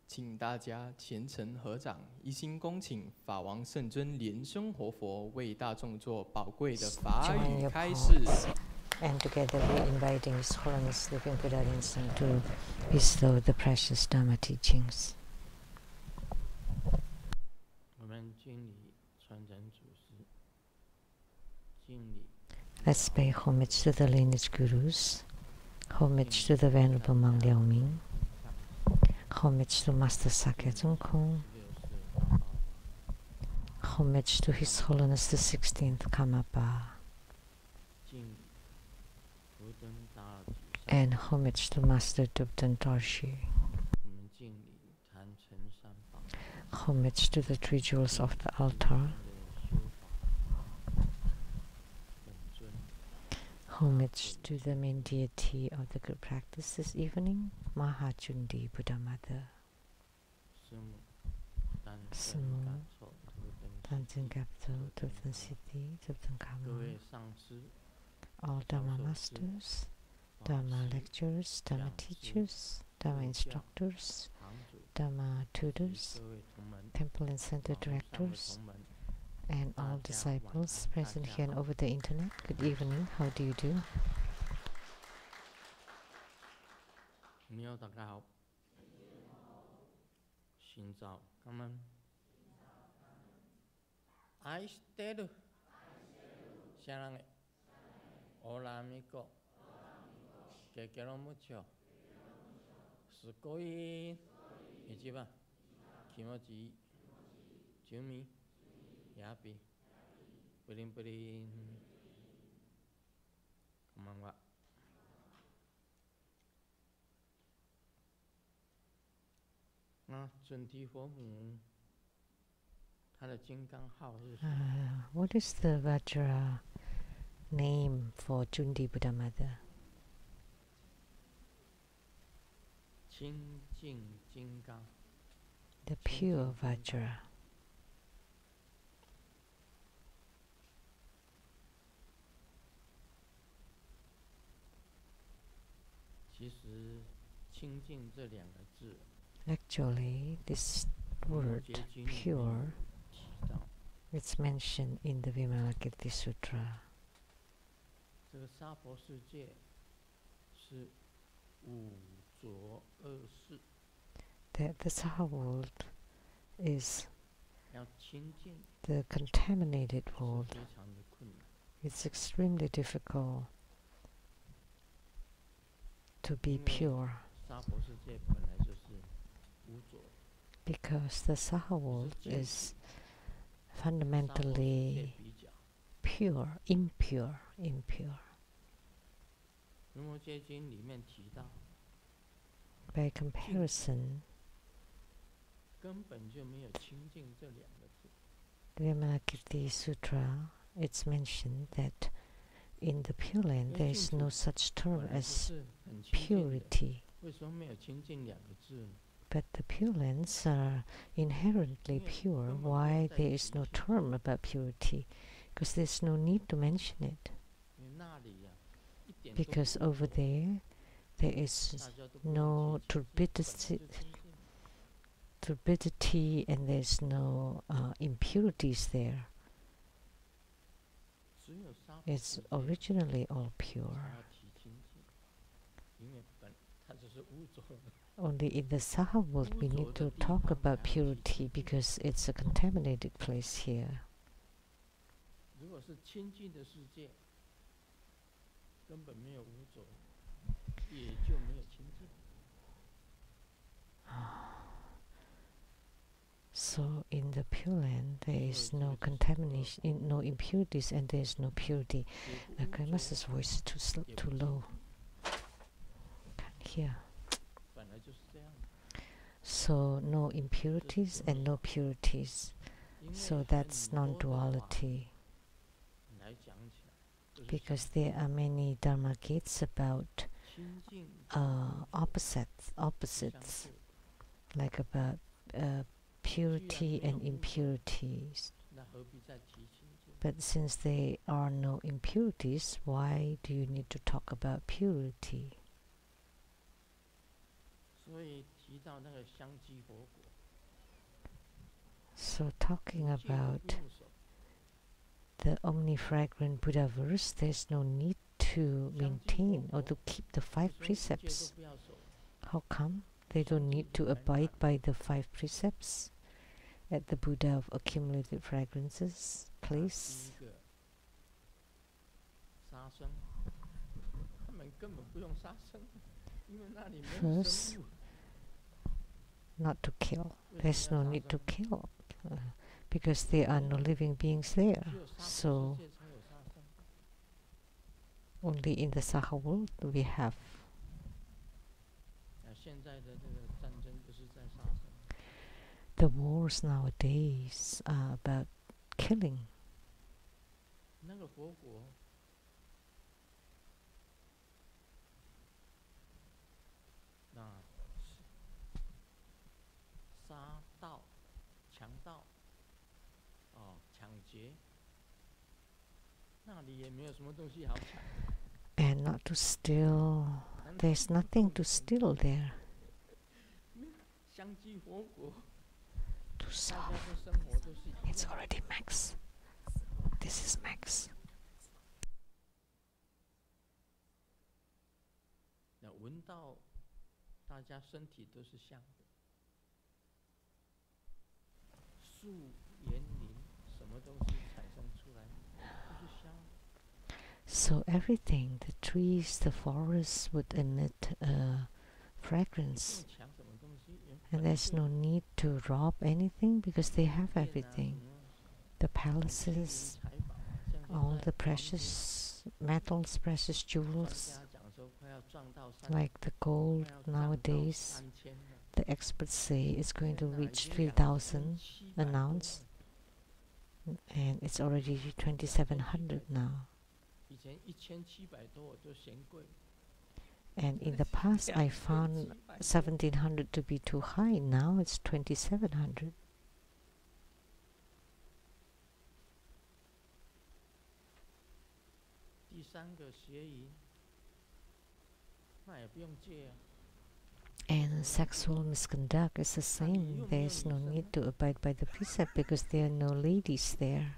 请大家虔诚合掌，一心恭请法王圣尊莲生活佛为大众做宝贵的法语开示。And together we are inviting His Holiness Living Buddha Lian Sheng to bestow the precious Dharma teachings. 我们敬礼传承祖师，敬礼。Let's pay homage to the lineage gurus, homage to the Venerable Monk Liao Ming, homage to Master Sakya Zhongkong, homage to His Holiness the 16th Karmapa, and homage to Master Dubdan Dorshi. Homage to the three jewels of the altar. Homage to the main deity of the good practice this evening, MahaCundi Buddha Mother. Sumu, Tanjung Capital, Tubdan City, Tubdan Kama. All Dharma masters, Dharma lecturers, Dharma teachers, Dharma instructors, Dharma tutors, temple and center directors, and all disciples present here and over the internet. Good evening, how do you do? 你好，大家好。寻找他们。愛してる。知らん。オラミコ。ケケロムチョ。すごい。一番。気持ちいい。住民。やっぴ。プリンプリン。こんばんは。那准提佛母，它的金刚号是什么？ What is the Vajra name for Cundi Buddha Mother? 清净金刚。The pure Vajra. 其实，清净这两个字。 Actually, this word, pure, it's mentioned in the Vimalakirti Sutra. The Saha world is the contaminated world. It's extremely difficult to be pure. Because the Saha world is fundamentally pure, impure. By comparison, the Vimalakirti Sutra, it's mentioned that in the Pure Land there is no such term as purity. But the Pure Lands are inherently pure. Why there is no term about purity? Because there's no need to mention it. Because over there is no turbidity and there's no impurities there. It's originally all pure. Only in the Saha world we need to talk about purity because it's a contaminated place here. So in the Pure Land there is no contamination, no impurities, and there is no purity. Grandmaster's voice is too low. Can't hear. So no impurities and no purities. So that's non-duality. Because there are many Dharma gates about opposites, like about purity and impurities. But since there are no impurities, why do you need to talk about purity? So talking about the omnifragrant Buddha verse, there's no need to maintain or to keep the 5 precepts. How come? They don't need to abide by the 5 precepts at the Buddha of accumulated fragrances place. First, not to kill. There's no need to kill because there are no living beings there. So only in the Saha world we have. The wars nowadays are about killing. And not to steal. There's nothing to steal there. To solve. It's already max. This is max. So everything, the trees, the forests would emit fragrance. And there's no need to rob anything because they have everything. The palaces, all the precious metals, precious jewels, like the gold nowadays. The experts say it's going to reach 3,000 an ounce. And it's already 2,700 now. And in the past I found 1,700 to be too high. Now it's 2,700. And sexual misconduct is the same. There is no need to abide by the precept because there are no ladies there.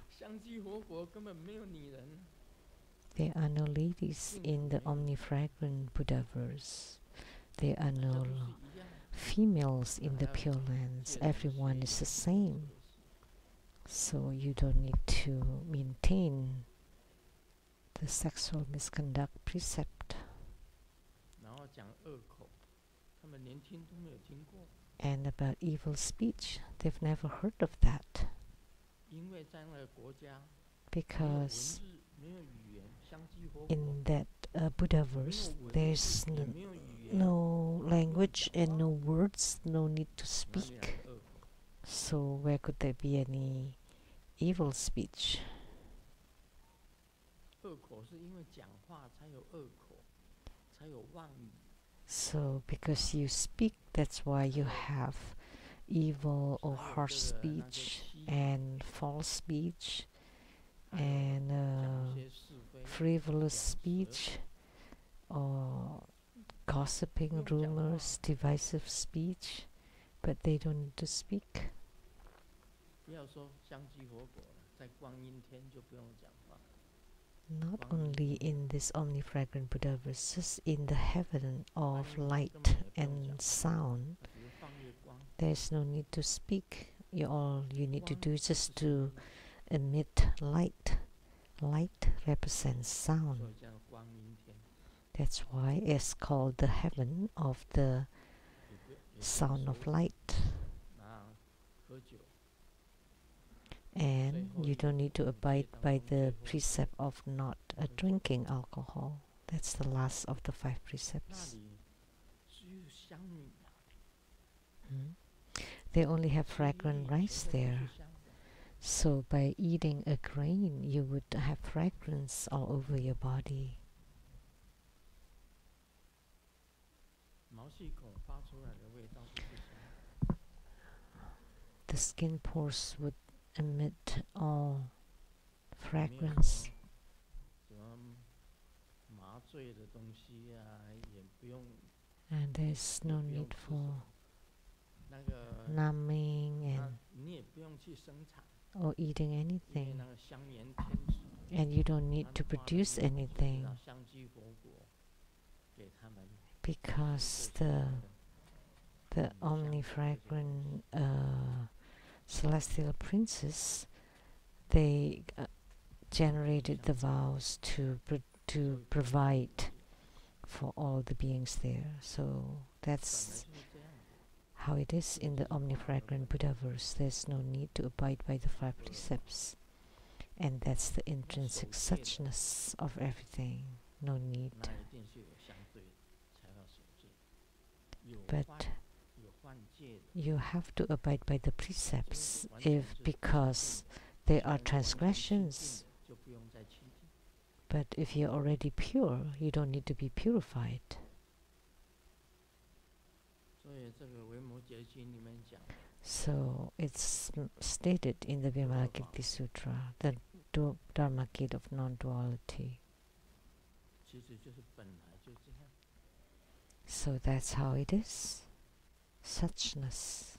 There are no ladies in the omnifragrant Buddha verse. There are no females in the Pure Lands. Everyone is the same. So you don't need to maintain the sexual misconduct precept. And about evil speech, they've never heard of that. Because in that Buddha verse, there's no language and no words, no need to speak. So where could there be any evil speech? So because you speak, that's why you have evil or harsh speech and false speech and frivolous speech or gossiping, rumors, divisive speech, but they don't need to speak. Not only in this omnifragrant Buddha verses, in the heaven of light and sound, there is no need to speak. All you need to do is just to emit light. Light represents sound. That's why it's called the heaven of the sound of light. And you don't need to abide by the precept of not drinking alcohol. That's the last of the 5 precepts. They only have fragrant rice there. So by eating a grain, you would have fragrance all over your body. The skin pores would emit all fragrance. And there's no need for numbing and or eating anything. And you don't need to produce anything, because the omnifragrant celestial princes, they generated the vows to provide for all the beings there. So that's how it is in the omnifragrant Buddha verse. There's no need to abide by the 5 precepts. And that's the intrinsic suchness of everything. No need. But you have to abide by the precepts because they are transgressions. But if you're already pure, you don't need to be purified. So it's stated in the Vimalakirti Sutra, the Dharma gate of non-duality. So that's how it is. Suchness.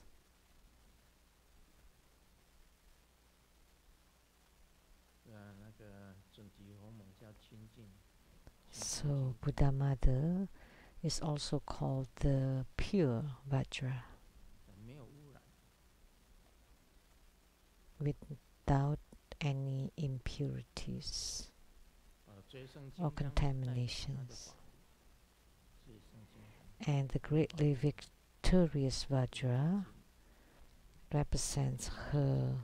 So Buddha Mother is also called the pure Vajra, without any impurities or contaminations. And the greatly victorious Vajra represents her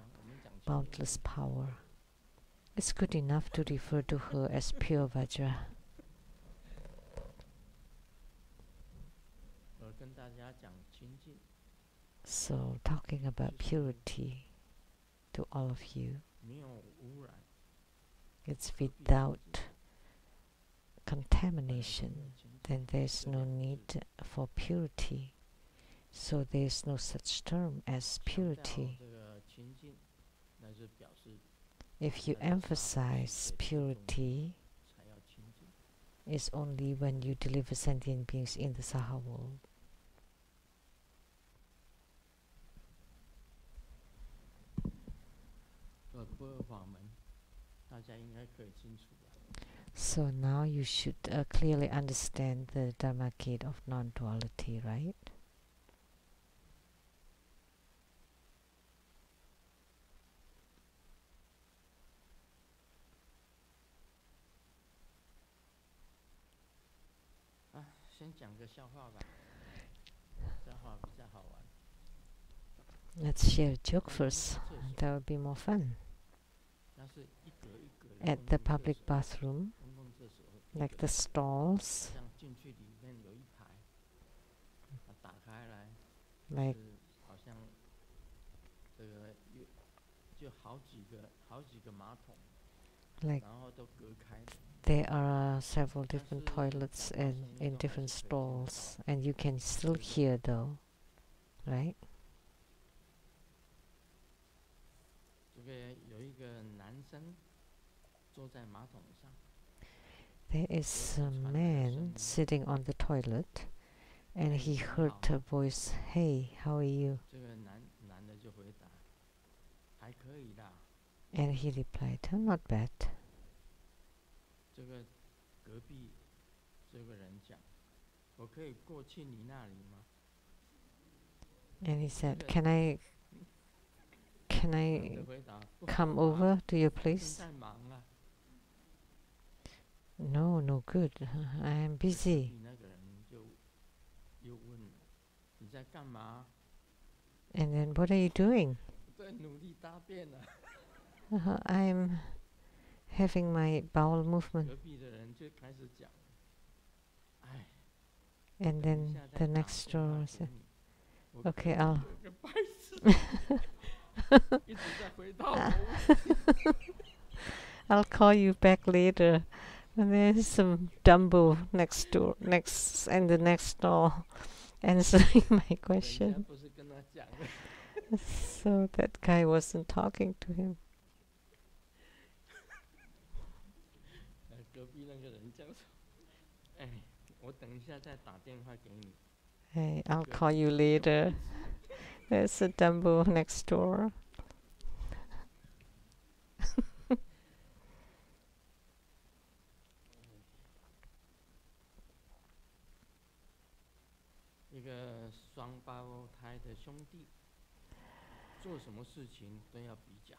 boundless power. It's good enough to refer to her as pure Vajra. So talking about purity to all of you, it's without contamination, then there's no need for purity. So there's no such term as purity. If you emphasize purity, it's only when you deliver sentient beings in the Saha world. So now you should clearly understand the Dharma gate of non-duality, right? Let's share a joke first. That would be more fun. At the public bathroom, like the stalls, like Like 然后都隔开的。 there are several different toilets and in different stalls, and you can still hear though, right? 这个有一个男生坐在马桶上， There is a man sitting on the toilet, and he heard a voice, "Hey, how are you?" 这个男的就回答，还可以啦。 And he replied, "Oh, not bad." 这个隔壁这个人讲，我可以过去你那里吗？ And he said, Can 男 I 的回答，不好 come 啊 over to your 正 place? 在忙啊。 No, no good. I am busy. 你那个人就又问了，你在干嘛？ And then, what are you doing? 在努力大便啊。 I'm having my bowel movement. 隔壁的人就开始讲，哎， And 等一 then 下再 the 打 next 电话 door 给 said, 你。我隔 "Okay, 壁 I'll." 有个白痴，一直在回答我。 I'll call you back later. And there's some Dumbo next door, in the next door, answering my 人家 question. 不是跟他讲的。 So that guy wasn't talking to him. 隔壁那个人讲说，哎，我等一下再打电话给你。 Hey, I'll 隔 call 壁 you 有个白 later. 痴。 There's a Dumbo next door. 一个双胞胎的兄弟，做什么事情都要比较。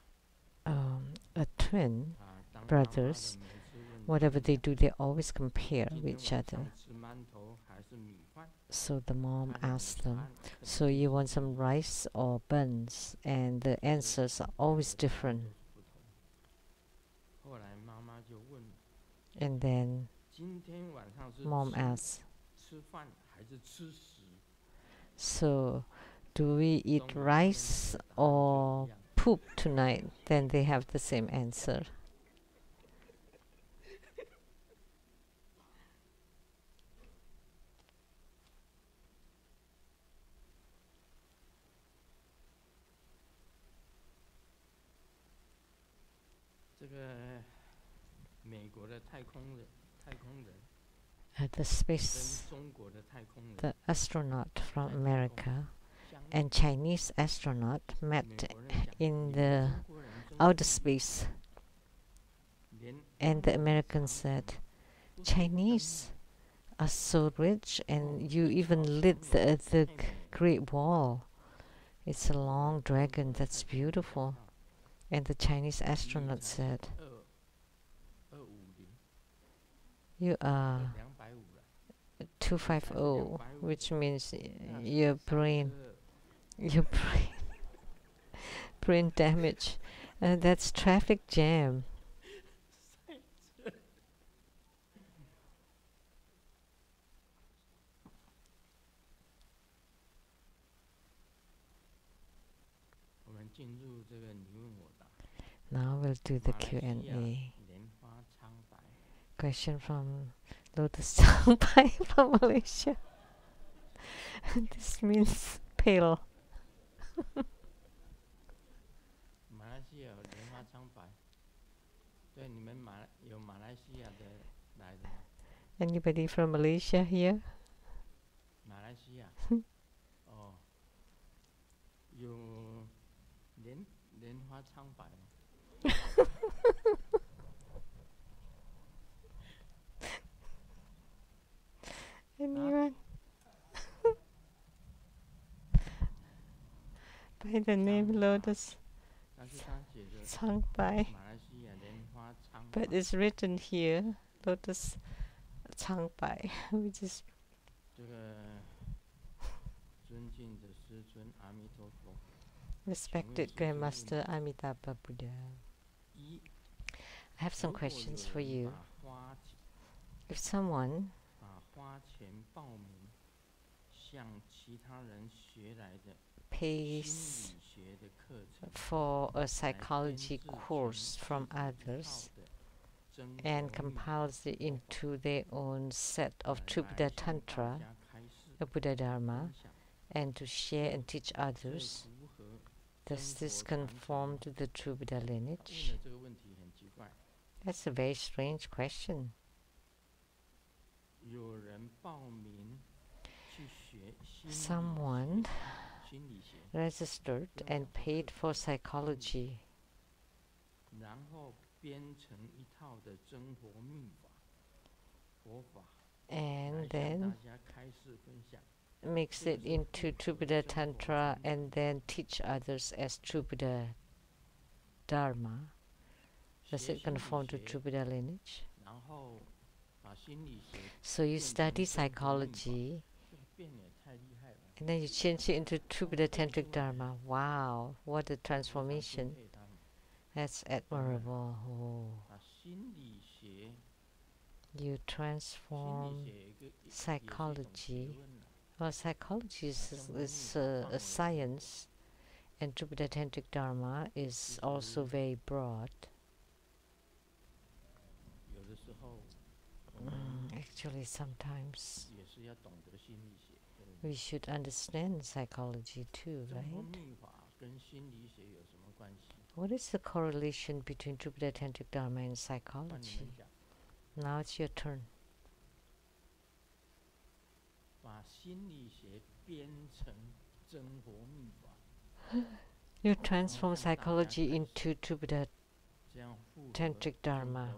A twin 啊，当妈妈的 brothers, 每次问 whatever 弟 they do, they always compare 今 with 天 each 晚 other. 上吃馒头还是米饭？ So the mom 他的 asked 答 them, 案肯 "So 定 you 是 want 不 some 一样 rice or buns?" And the 的， answers are 两 always 个答案 different. 都是不同。后来妈妈就问， And then 今天晚上是 mom asks, 吃饭还是吃屎？ "So do we eat 中国他们 rice 两个答案就 or 一样。 poop tonight?" Then they have the same answer. 这个美国的太空人 The 跟 space, 中国的太空人 the astronaut 在 from 太空 America 相 and Chinese astronaut 美 met 国人讲， in 你们 the 中国人真 outer 是 space, 连 and the 阳 American 明 said, 都做不到 "Chinese are so rich, and you even lit the Great Wall. It's a long dragon that's beautiful." And the Chinese astronaut said, 250 "You are 250了， 250, which means 那是 your 赛 brain, 车 your brain damage. That's traffic jam." 赛车。我们进入这个你问我答。 Now we'll do the 马来西亚 Q&A. 莲花苍白， Question from Lotus Changpai from Malaysia. This means pale. 马来西亚有莲花苍白。对，你们有马来西亚的来的吗？ Anybody from Malaysia here? 马来西亚。哦，有莲花苍白吗？ Anyone? By the name Lotus 但是他写着 Changpai, 马来西亚莲花苍白 but。it's written here Lotus Changpai, which is 这个尊敬的师尊阿弥陀佛。 respected Grandmaster Amitabha Buddha. 一， I have some 如果有 questions for 人 you. 把 If someone 花钱报名向其他人学来的 pays 心理学的课程， for a 来 psychology 编制 course 成 from 自己一套 others 的 and compiles it into their own set of True Buddha Tantra, a Buddhadharma, and to share and teach others. Does this conform to the true Buddha lineage? That's a very strange question. Someone registered and paid for psychology, and then mix it into True Buddha Tantra and then teach others as True Buddha Dharma. Does it conform to True Buddha lineage? So you study psychology and then you change it into True Buddha Tantric Dharma. Wow, what a transformation. That's admirable. Oh. You transform psychology. Well, psychology is a science, and True Buddha Tantric Dharma is also very broad. Actually, sometimes we should understand psychology too, right? What is the correlation between True Buddha Tantric Dharma and psychology? Now it's your turn. You transform psychology into True Buddha Tantric Dharma,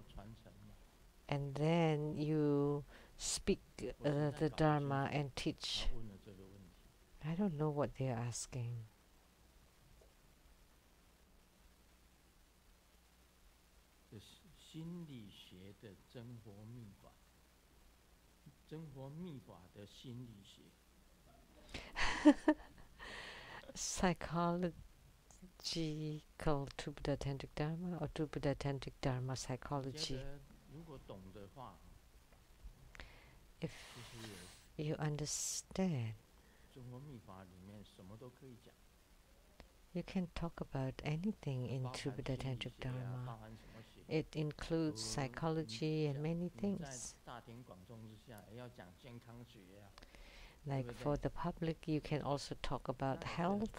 and then you speak the Dharma and teach. I don't know what they are asking. Psychological True Buddha Tantric Dharma or True Buddha Tantric Dharma psychology? If you understand, you can talk about anything in True Buddha Tantric Dharma. It includes psychology and many things. Like for the public, you can also talk about health.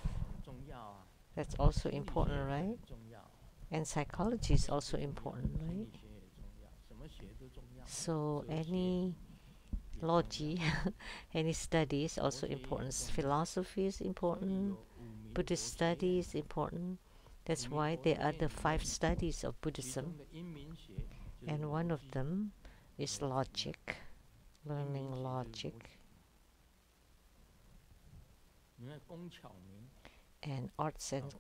That's also important, right? And psychology is also important, right? So any logi, any study is also important. Philosophy is important. Buddhist study is important. That's why there are the 5 studies of Buddhism. And one of them is logic, learning logic. And arts and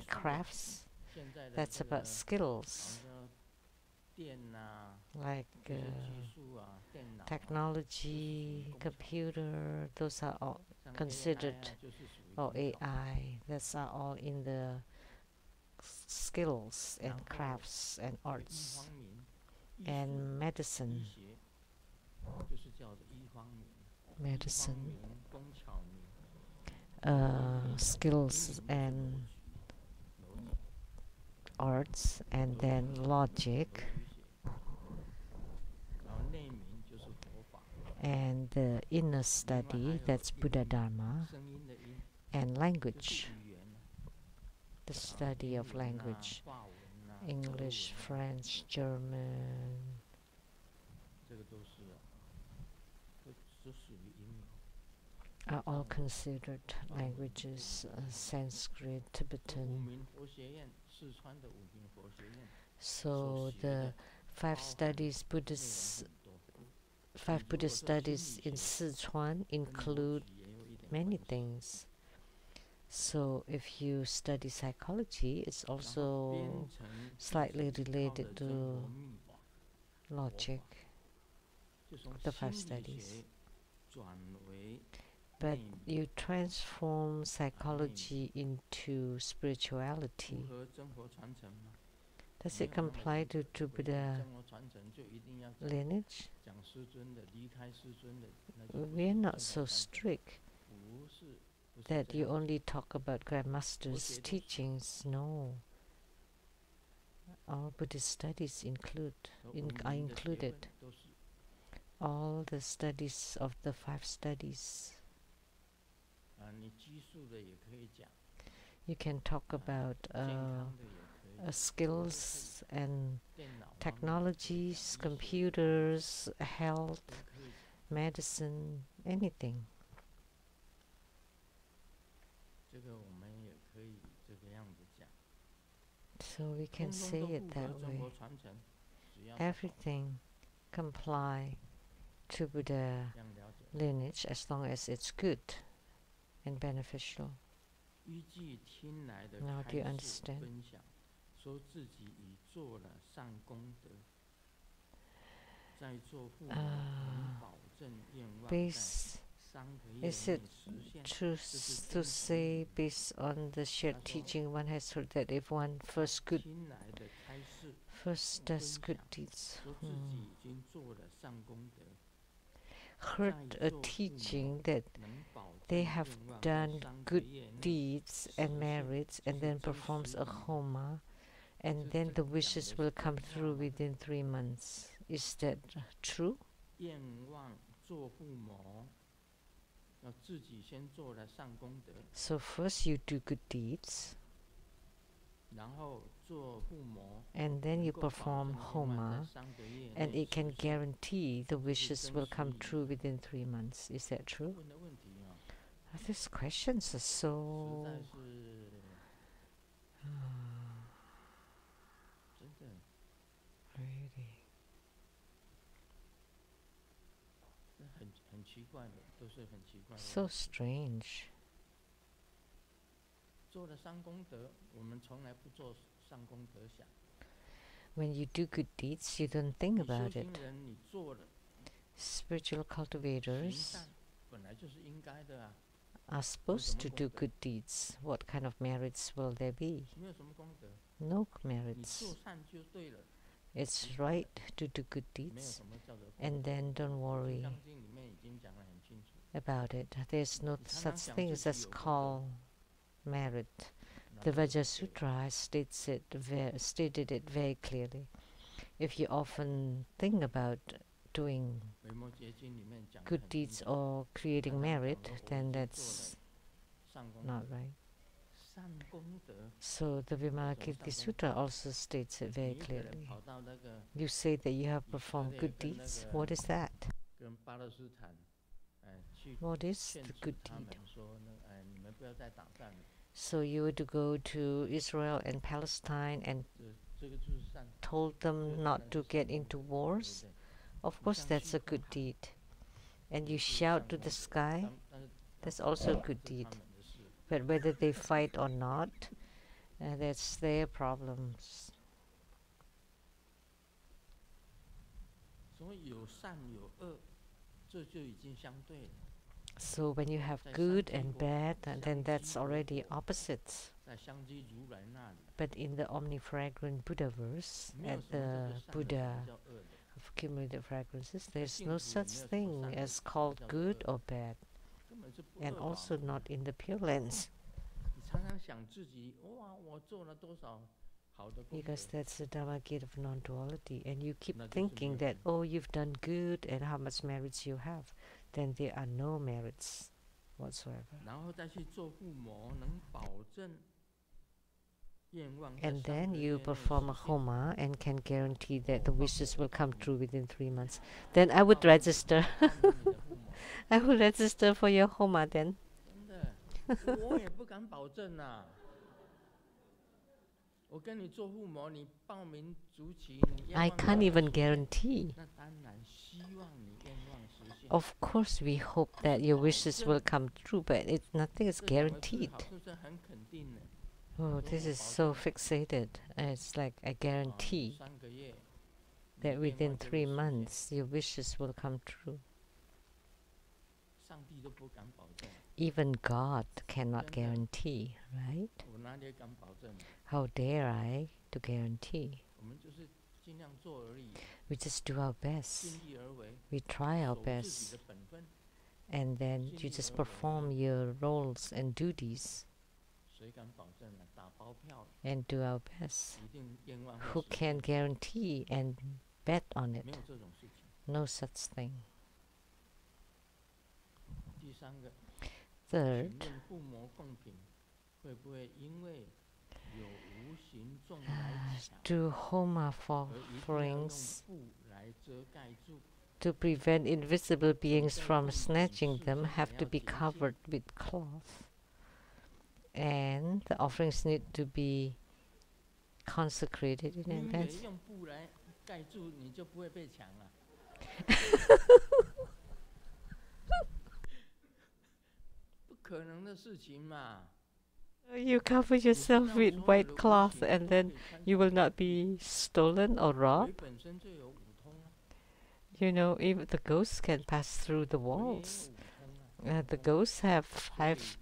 crafts. That's about skills. Like technology, computer, those are all considered, or AI, that's are all in the skills and crafts and arts. And medicine, skills and arts, and then logic, and the inner study, that's Buddhadharma, and language, the study of language, English, French, German, are all considered languages, Sanskrit, Tibetan. So the 5 Buddhist studies in Sichuan include many things. So if you study psychology, it's also slightly related to logic, the 5 studies. But you transform psychology into spirituality. Does it comply to True Buddha lineage? We are not so strict that you only talk about Grandmaster's teachings. No. All Buddhist studies are included. All the studies of the 5 studies. You can talk about skills and technologies, computers, health, medicine, anything. So we can say it that way. Everything comply to Buddha lineage as long as it's good and beneficial. Now do you understand? Is it true to say, based on the shared teaching, one has heard that if one first does good deeds, heard a teaching that they have done good deeds and merits and then performs a homa, and then the wishes will come through within 3 months. Is that true? So first you do good deeds, and then you perform homa, and it can guarantee the wishes will come true within 3 months. Is that true? These questions are so... really. So strange. When you do good deeds, you don't think about it. Spiritual cultivators are supposed to do good deeds. What kind of merits will there be? No merits. It's right to do good deeds, and then don't worry about it. There's no such thing as called merit. The Vajra Sutra stated it very clearly. If you often think about doing good deeds or creating merit, then that's not right. So the Vimalakirti Sutra also states it very clearly. You say that you have performed good deeds. What is that? What is the good deed? So you were to go to Israel and Palestine and told them not to get into wars? Of course that's a good deed. And you shout to the sky? That's also a good deed. But whether they fight or not, that's their problems. So when you have good and bad, then that's already opposites. But in the omnifragrant Buddhaverse, at the Buddha of cumulative fragrances, there's no such thing as called good or bad. And also not in the Pure Lands. Because that's the Dharma gate of non-duality, and you keep thinking that, oh, you've done good and how much merits you have, then there are no merits whatsoever. And then you perform a homa and can guarantee that the wishes will come true within 3 months. Then I would register. I will register for your homa then. I can't even guarantee. Of course we hope that your wishes will come true, but nothing is guaranteed. Oh, this is so fixated. It's like a guarantee that within 3 months your wishes will come true. Even God cannot guarantee, right? How dare I to guarantee? We just do our best. We try our best. And then you just perform your roles and duties. and do our best. Who can guarantee and bet on it? No such thing. Third, do home offerings to prevent invisible beings from snatching them have to be covered with cloth, and the offerings need to be consecrated in advance. You cover yourself with white cloth and then you will not be stolen or robbed. You know, if the ghosts can pass through the walls. The ghosts have 5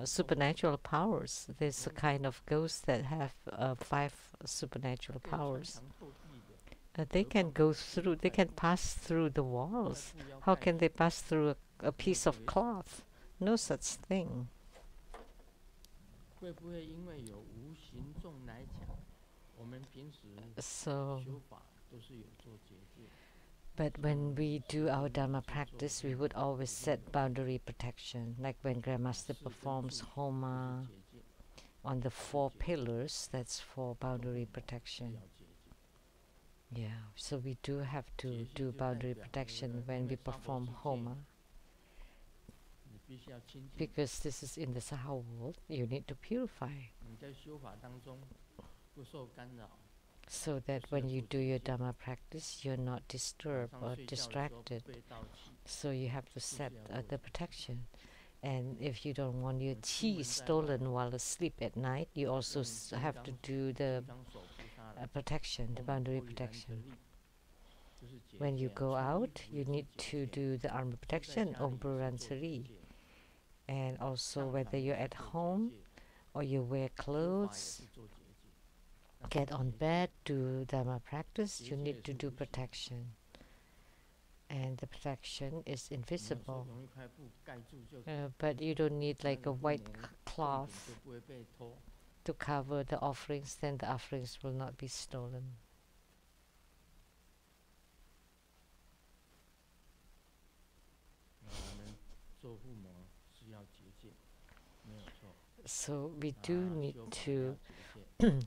supernatural powers. There's a kind of ghosts that have 5 supernatural powers. They can go through, they can pass through the walls. How can they pass through a piece of cloth? No such thing. So, but when we do our Dharma practice, we would always set boundary protection. Like when Grandmaster performs Homa on the 4 pillars, that's for boundary protection. Yeah, so we do have to do boundary protection when we perform Homa. Because this is in the Saha world, you need to purify. So that when you do your Dharma practice, you're not disturbed or distracted. So you have to set the protection. And if you don't want your chi stolen while asleep at night, you also have to do the protection, the boundary protection. When you go out, you need to do the armor protection, Om Buran Sari. And also whether you're at home or you wear clothes, get on bed, do Dharma practice, you need to do protection. And the protection is invisible. But you don't need like a white cloth to cover the offerings, then the offerings will not be stolen. So we do need to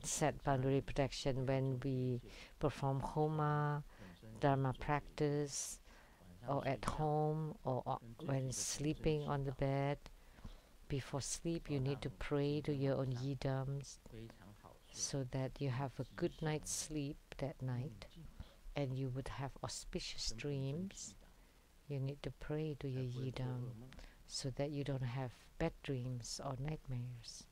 set boundary protection when we perform Homa, Dharma practice, or at home, or when sleeping on the bed. Before sleep, you need to pray to your own yidams so that you have a good night's sleep that night and you would have auspicious dreams. You need to pray to your yidam so that you don't have bad dreams or nightmares.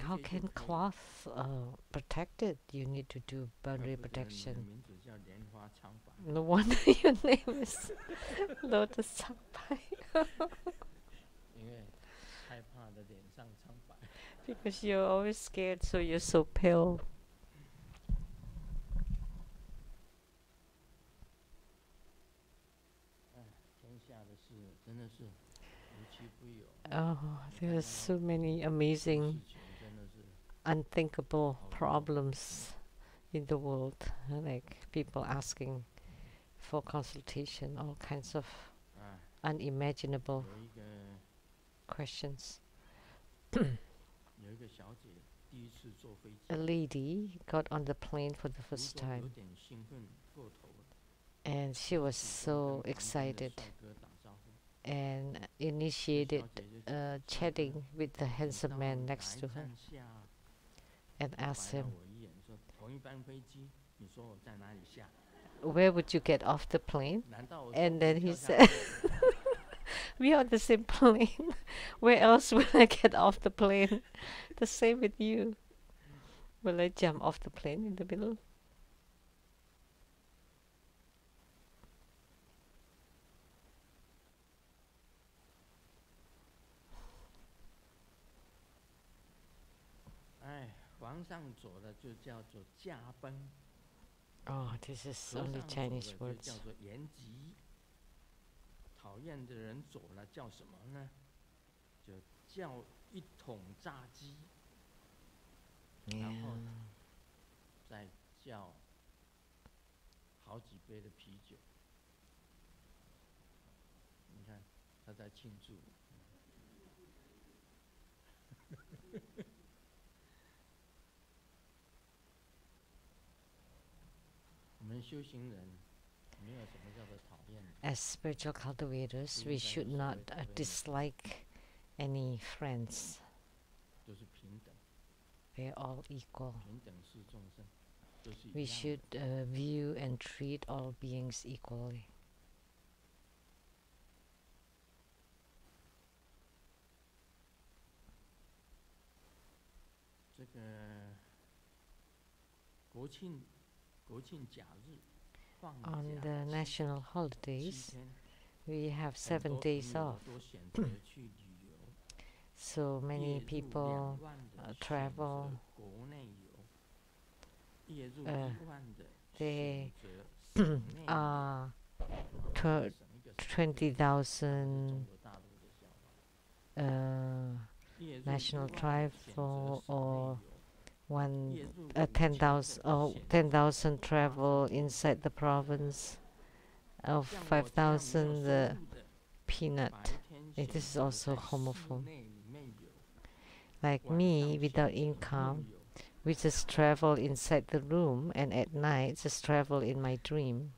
How can cloth protect it? You need to do boundary protection. No wonder your name is Lotus Changpai. Because you're always scared, so you're so pale. Oh, there are so many amazing, unthinkable problems in the world, like people asking for consultation, all kinds of unimaginable questions. A lady got on the plane for the first time and she was so excited and initiated chatting with the handsome man next to her and asked him, where would you get off the plane? And then he said, we are on the same plane. Where else will I get off the plane? The same with you. Will I jump off the plane in the middle? Oh, this is only Chinese words. 讨厌的人走了叫什么呢？就叫一桶炸鸡，然后再叫好几杯的啤酒。你看，他在庆祝。我们修行人没有什么叫做讨厌。As spiritual cultivators, we should not dislike any friends. 都是平等。We are all equal. 平等是众生，都是一样的。We should view and treat all beings equally. 这个国庆假日放假 On the national holidays, 7天 we have 很 7多 days 朋友 off. 都选择去旅游， So 列 many 入 people 2万的 travel. 选择国内游，列入1万的 They 选择省内游。 are 20,000 中国大陆的笑话。列入 national 1万的选择 travel 省内 or 游， 10,000 10,000 travel inside the province of 5,000 the peanut. This is also homophobe. Like me, without income, we just travel inside the room, and at night just travel in my dream.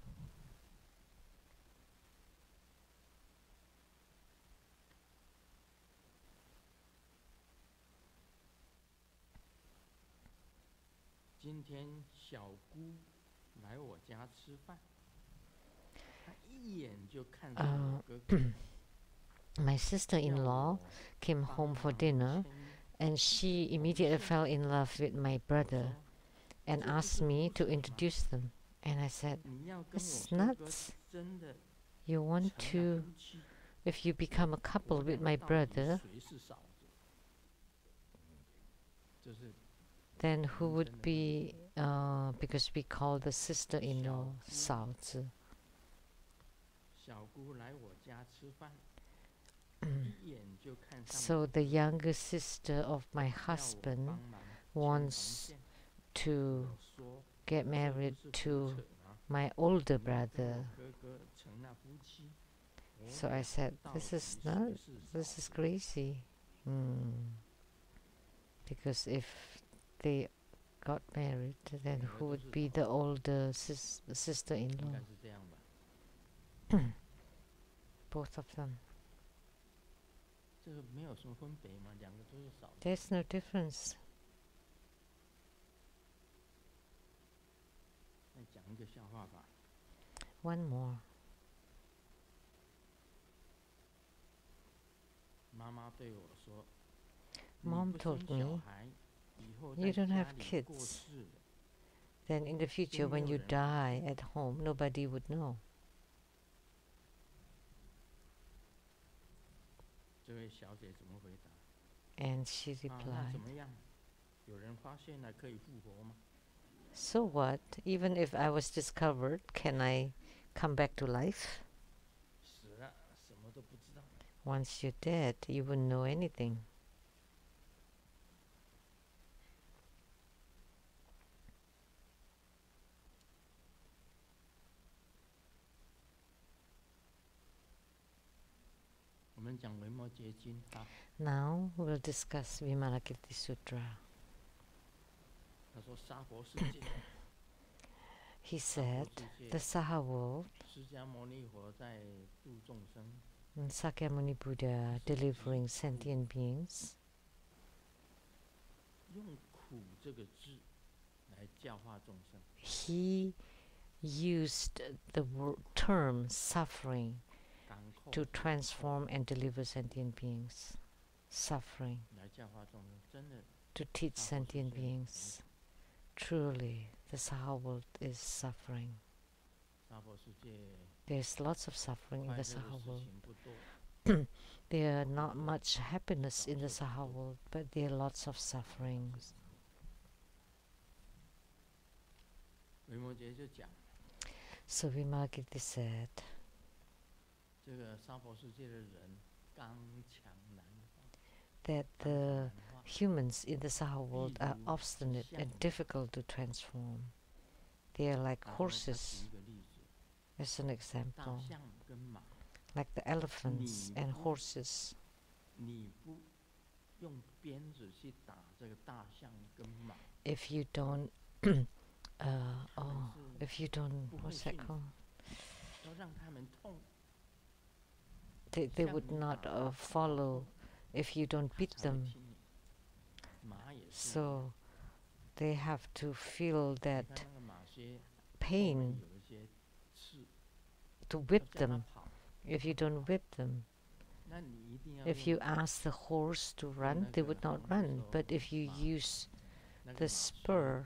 今天小姑来我家吃饭，她一眼就看上我哥哥。 My sister-in-law came home for dinner, and she immediately fell in love with my brother and asked me to introduce them. And I said, "It's nuts. You want to, if you become a couple with my brother, then who would be, because we call the sister-in-law 嫂子。 So the younger sister of my husband wants to get married to my older brother. So I said, this is crazy. Because if they got married, then who would be the older sister-in-law? Both of them. There's no difference. One more. Mom told me, you don't have kids. Then in the future, when you die at home, nobody would know. And she replied, so what? Even if I was discovered, can I come back to life? Once you're dead, you wouldn't know anything. Now we'll discuss Vimalakirti Sutra. He said, the Saha world, and Sakyamuni Buddha delivering sentient beings, he used the term suffering to transform and deliver sentient beings. Suffering. To teach sentient beings. Truly, the Saha world is suffering. There's lots of suffering in the Saha world. There are not much happiness in the Saha world, but there are lots of sufferings. So Vimalakirti said, 这个娑婆世界的人刚强难化， that the humans in the Saha world are obstinate and difficult to transform. They are like 他说他 horses, 举一个例子， as an 大 example, 象跟马， like the elephants and horses. 你不用鞭子去打这个大象跟马， If you don't, if you don't, what's that called? 要让他们痛， They would not follow if you don't 他 beat 才会 them. 听你。马也是一样， So they have to feel 你 that 看那个马靴后 pain 面有一些刺， to 要 whip 叫它 them. 跑， If you don't whip them, 那你一定要 if 用 you ask the horse to run, they would not run. But if you use 那个 the 马靴 spur,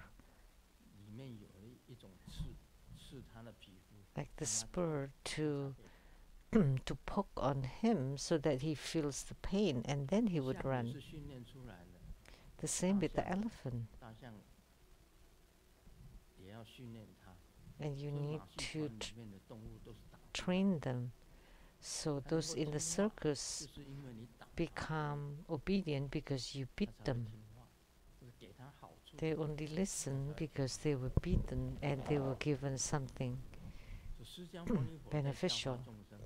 里面有一种刺，刺它的皮肤， like the 让它 spur, 它 to 才会 to poke on him so that he feels the pain and then he would 象也 run. 是训练出来的， The same with the 大象 elephant. 大象也要训练它。 And you 所以 need 马戏 to 团里面的动物都是打不赢 train them. So 它能 those 够 in the 听话， circus 就是因为你打它， become obedient because you 它 beat 才会 them. 听话，或者给它好处。 They only listen because they were beaten and they were given something. 就释迦牟尼佛在教 beneficial 化众生，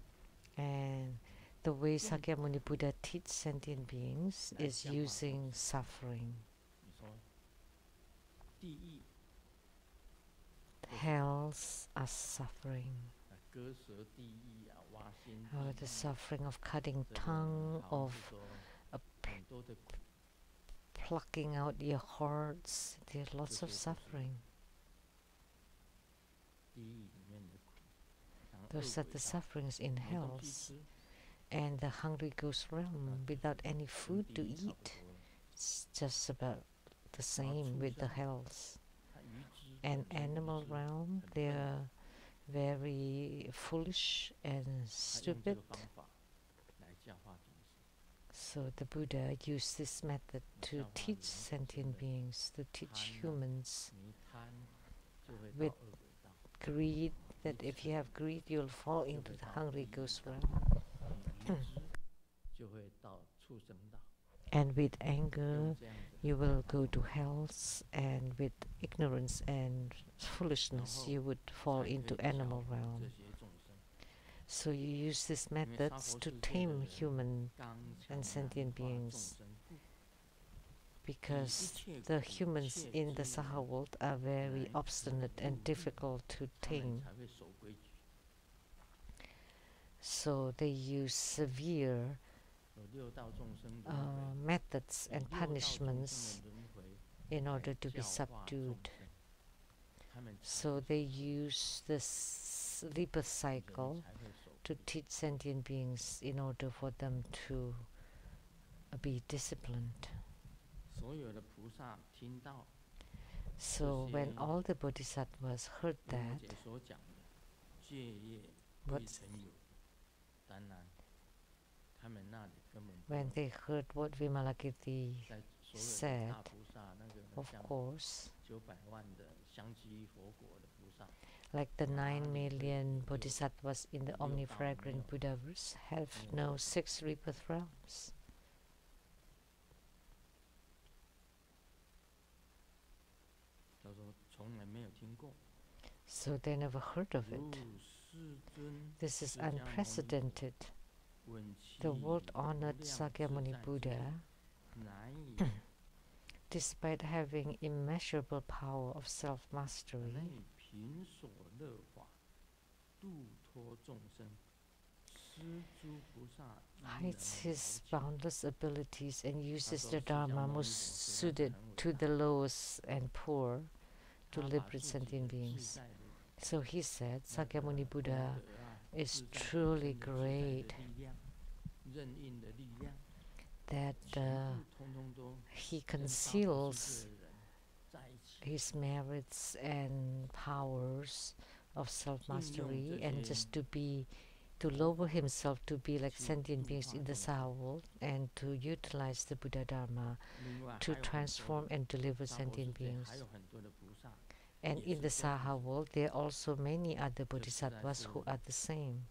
And the way Sakyamuni Buddha teaches sentient beings is using suffering. 你说地狱 Hells are suffering. 割舌地狱啊，挖心 The 地狱， suffering of cutting 这个 tongue, 好像 of 是说 a 很多的苦， plucking out your hearts. There's lots of 这些都是 suffering. 地狱里面的苦，像恶 Those are 鬼 the 道 sufferings in 没东西 hells. 吃， And the hungry ghost realm without any 跟 food 地 to 狱差不 eat. 多了。 It's just about the same with the hells. 它愚痴 And 本身 animal 愚痴 realm, 很 they 笨， are very foolish and 他用这 stupid. 个方法来教化众生。 So the Buddha used this method to 教化 teach 人 sentient 真的 beings, to teach 贪啊 humans 你一贪就会到 with 恶鬼道， greed, that 你 if you have greed, you'll fall 就 into 会 the 到 hungry 地狱 ghost 道， realm. 你愚痴就会到畜生道， And with 用 anger, 这样子 you 来 will 教 go 化 to 众生， hells, and with ignorance and foolishness, you would fall 才可以 into 教 animal 这 realm. 些众生。 So you use these 因为娑 methods 婆 to 世界的 tame 人 human 刚强 and 难 sentient 化众 beings, 生故， because 一切 the 苦 humans 切 in the 之 Saha 人 world are very 来 obstinate 入 and 狱， difficult to 他们 tame. 才会守规矩。 So they use severe 有六道众生轮回， methods 有 and 六道众生 punishments 的轮回 in 来 order to be 教化众 subdued. 生，他们才 So 会 they use the sleeper 人 cycle 才会守 to 规矩。 teach sentient beings in order for them to be disciplined. 所有的菩萨听到 So when 些 all the bodhisattvas heard 维摩 that, 诘所讲的戒业未 What's- 曾有，当然他们那里根本不 when 能 they heard what Vimalakirti 在所有的 said, 大菩萨那个 of 像 course, 900万的香积佛果的菩萨， like the 9 哪里会 million 有 bodhisattvas in the 六道没有？ omnifragrant Buddhaverse, have 没有 no 6 rebirth realms. 他说从来没有听过。 So they never heard of 如 it. 世尊 This is 释迦牟尼佛 unprecedented. 闻其 The world 无 honored 量 Sakyamuni 自在之 Buddha, 难以 despite having immeasurable power of self 难 mastery, 以平所乐法，度脱众生，施诸菩萨依人 hides his 劳求 boundless abilities and uses说 the 释迦 Dharma 牟尼 most 佛虽然 suited 很 to 伟 the 大， lowest and poor to 他把 liberate 自己 sentient 的自 beings. 在的 So he said, 那个 Sakyamuni 功 Buddha 德啊， is 自在 truly 本身的自在的 great, 力量，任印的力量， that 全部通通都 he 跟娑婆世 conceals 界的人在一起。 his merits and powers of self-mastery, and just to lower himself to be like sentient beings in the Saha world, and to utilize the Buddhadharma 另外还 to 有很多 transform and deliver 娑婆世 sentient 界 beings. 还有很多的菩萨， And in the Saha world, there are also many other bodhisattvas who are the same.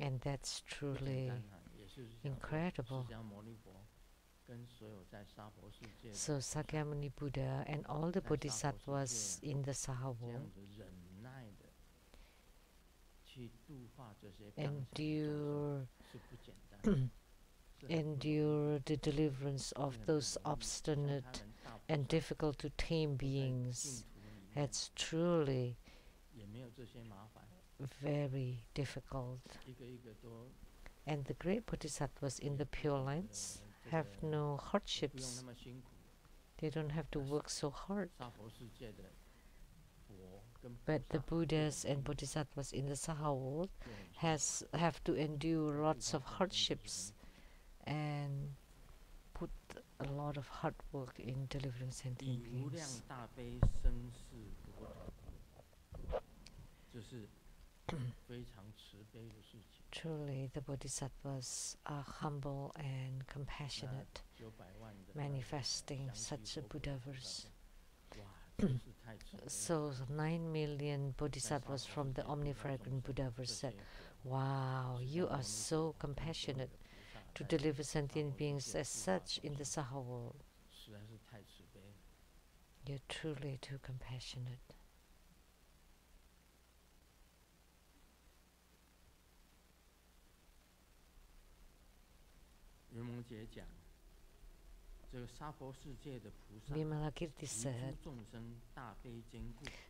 And that's truly incredible. So Sakyamuni Buddha and all the bodhisattvas in the Saha world endure the deliverance of those obstinate and difficult to tame beings. That's truly very difficult. And the great bodhisattvas in the Pure Lands have no hardships. They don't have to work so hard. But the Buddhas and bodhisattvas in the Saha world have to endure lots of hardships and put a lot of hard work in delivering sentient beings. Truly, the bodhisattvas are humble and compassionate, manifesting such a Buddhaverse. So 9 million bodhisattvas from the omnifragrant Buddhaverse said, "Wow, you are so compassionate to deliver sentient beings as such in the Saha world. You're truly too compassionate." Vimalakirti said,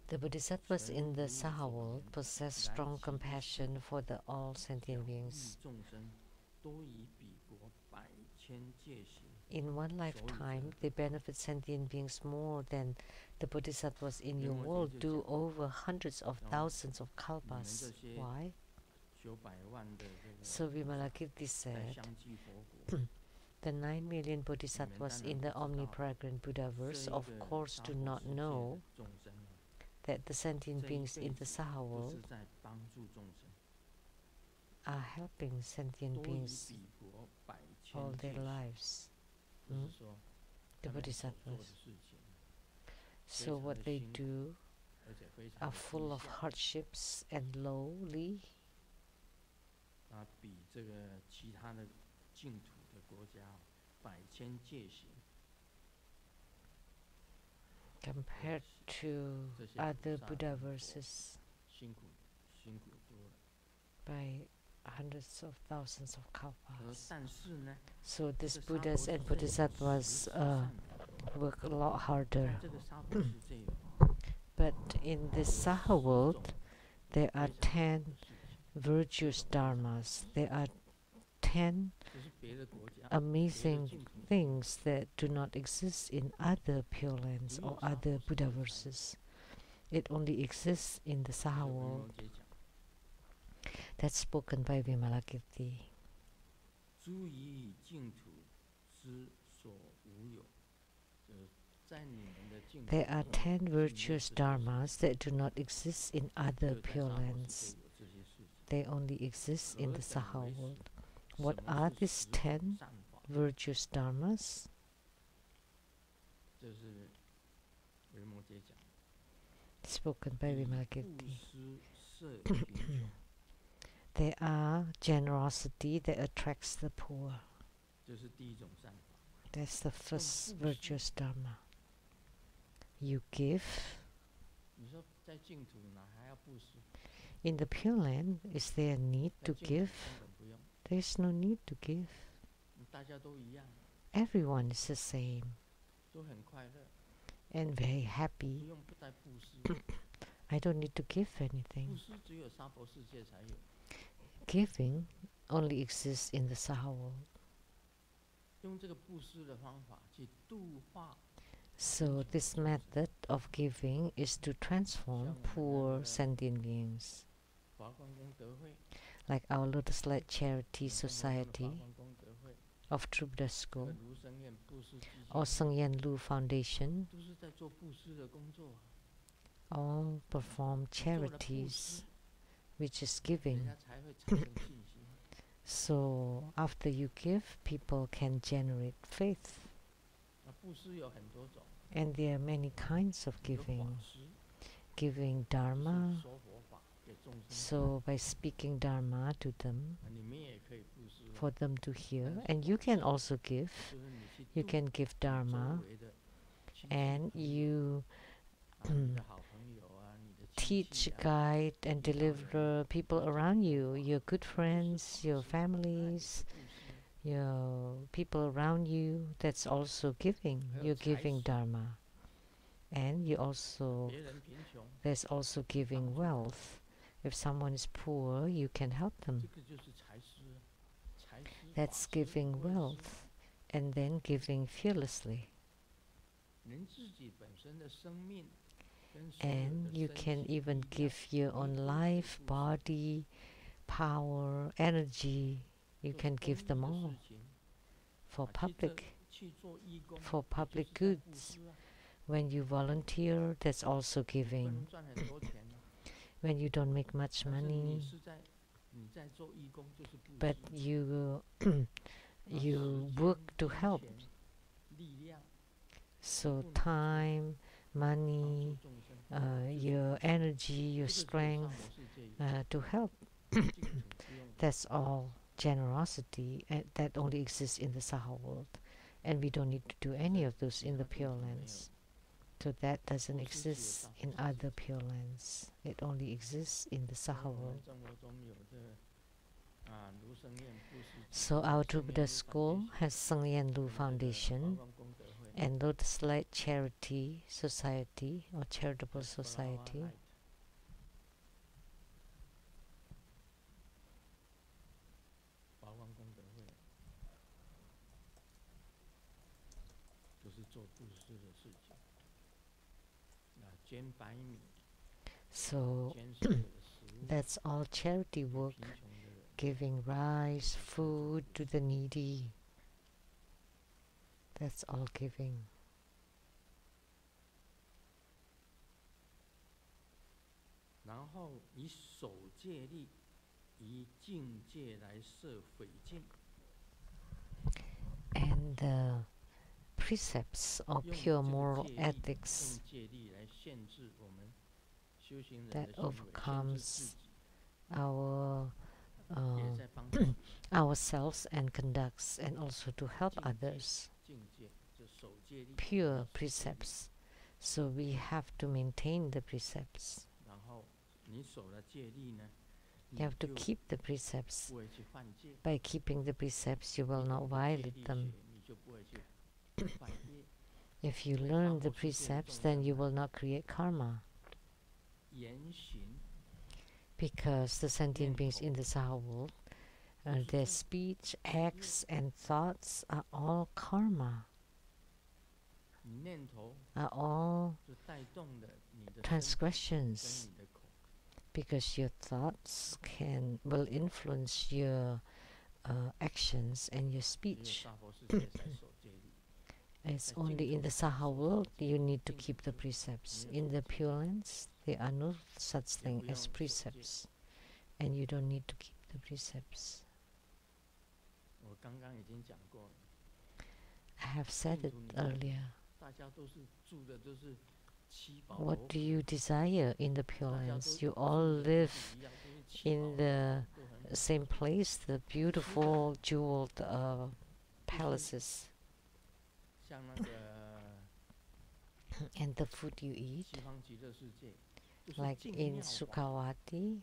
the bodhisattvas in the Saha world possess strong compassion for the all sentient beings. In one lifetime, they benefit sentient beings more than the bodhisattvas in your world do over hundreds of thousands of kalpas. Why? So Vimalakirti said, the 9 million bodhisattvas in the omnipresent Buddhaverse of course do not know that the sentient beings in the Saha world are helping sentient beings all their lives. The bodhisattvas. So what they do are full of hardships and lowly. Compared to other Buddhaverses by hundreds of thousands of kalpas. So these Buddhas and Bodhisattvas work a lot harder. But in this Saha world, there are 10 virtuous dharmas. There are 10 amazing things that do not exist in other Pure Lands or other Buddhaverses. It only exists in the Saha world. That's spoken by Vimalakirti. There are 10 virtuous dharmas that do not exist in other Pure Lands. They only exist in the Saha world. What are these 10 virtuous dharmas? Spoken by Vimalakirti. They are generosity that attracts the poor. That's the first virtuous dharma. You give. In the Pure Land, is there a need to give? There is no need to give. Everyone is the same and very happy. I don't need to give anything. Giving only exists in the Saha world. So this method of giving is to transform poor sentient beings. Like our Lotus Light Charity Society of True Buddha School or Sheng-yen Lu Foundation all perform charities, which is giving. So after you give, people can generate faith. And there are many kinds of giving. Giving Dharma, so by speaking Dharma to them, for them to hear, and you can also give. You can give Dharma, and you teach, guide, and deliver people around you, your good friends, your families, your people around you. That's also giving. You're giving Dharma. And you also, there's also giving wealth. If someone is poor, you can help them. That's giving wealth. And then giving fearlessly. And you can even give your own life, body, power, energy. You can give them all for public goods. When you volunteer, that's also giving. When you don't make much money, but you you work to help. So time, money, your energy, your strength to help. That's all generosity, and that only exists in the Saha world. And we don't need to do any of those in the Pure Lands. So that doesn't exist in other Pure Lands. It only exists in the Saha world. So our True Buddha School has Sheng-yen Lu Foundation and Lotus Light Charity Society or Charitable Society. So that's all charity work, giving rice, food to the needy. That's all giving. And the precepts of pure moral ethics that overcomes our ourselves and conducts, and also to help others. Pure precepts. So we have to maintain the precepts. You have to keep the precepts. By keeping the precepts, you will not violate them. If you learn the precepts, then you will not create karma. Because the sentient beings in the Saha world, their speech, acts, and thoughts are all karma, are all transgressions. Because your thoughts will influence your actions and your speech. It's only in the Saha world you need to keep the precepts. In the Pure Lands, there are no such thing as precepts, and you don't need to keep the precepts. I have said it earlier. What do you desire in the Pure Lands? You all live in the same place, the beautiful jeweled palaces. And the food you eat, like in Sukhavati,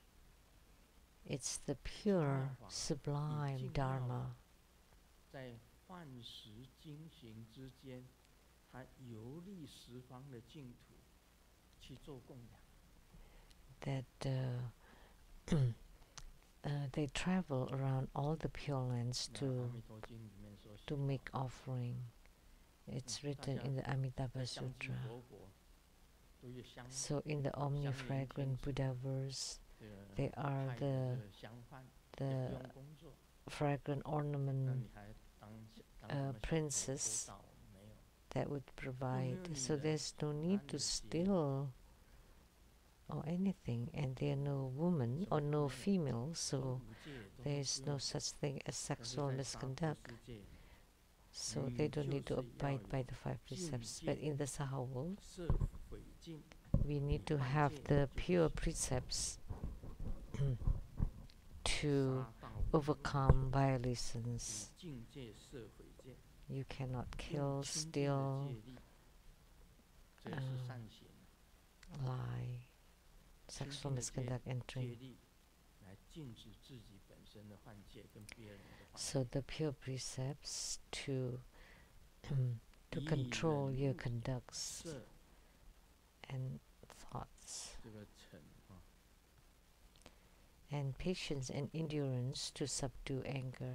it's the pure, sublime Dharma. That they travel around all the Pure Lands to make offering. It's written in the Amitabha Sutra. So in the omnifragrant Buddha verse, they are the fragrant ornament princes that would provide. So there's no need to steal or anything, and there are no women or no females, so there is no such thing as sexual misconduct. So they don't need to abide by the 5 precepts. But in the Saha world, we need to have the pure precepts to overcome violations. You cannot kill, steal, lie, sexual misconduct, and drink. So the pure precepts to control your conducts and thoughts, and patience and endurance to subdue anger.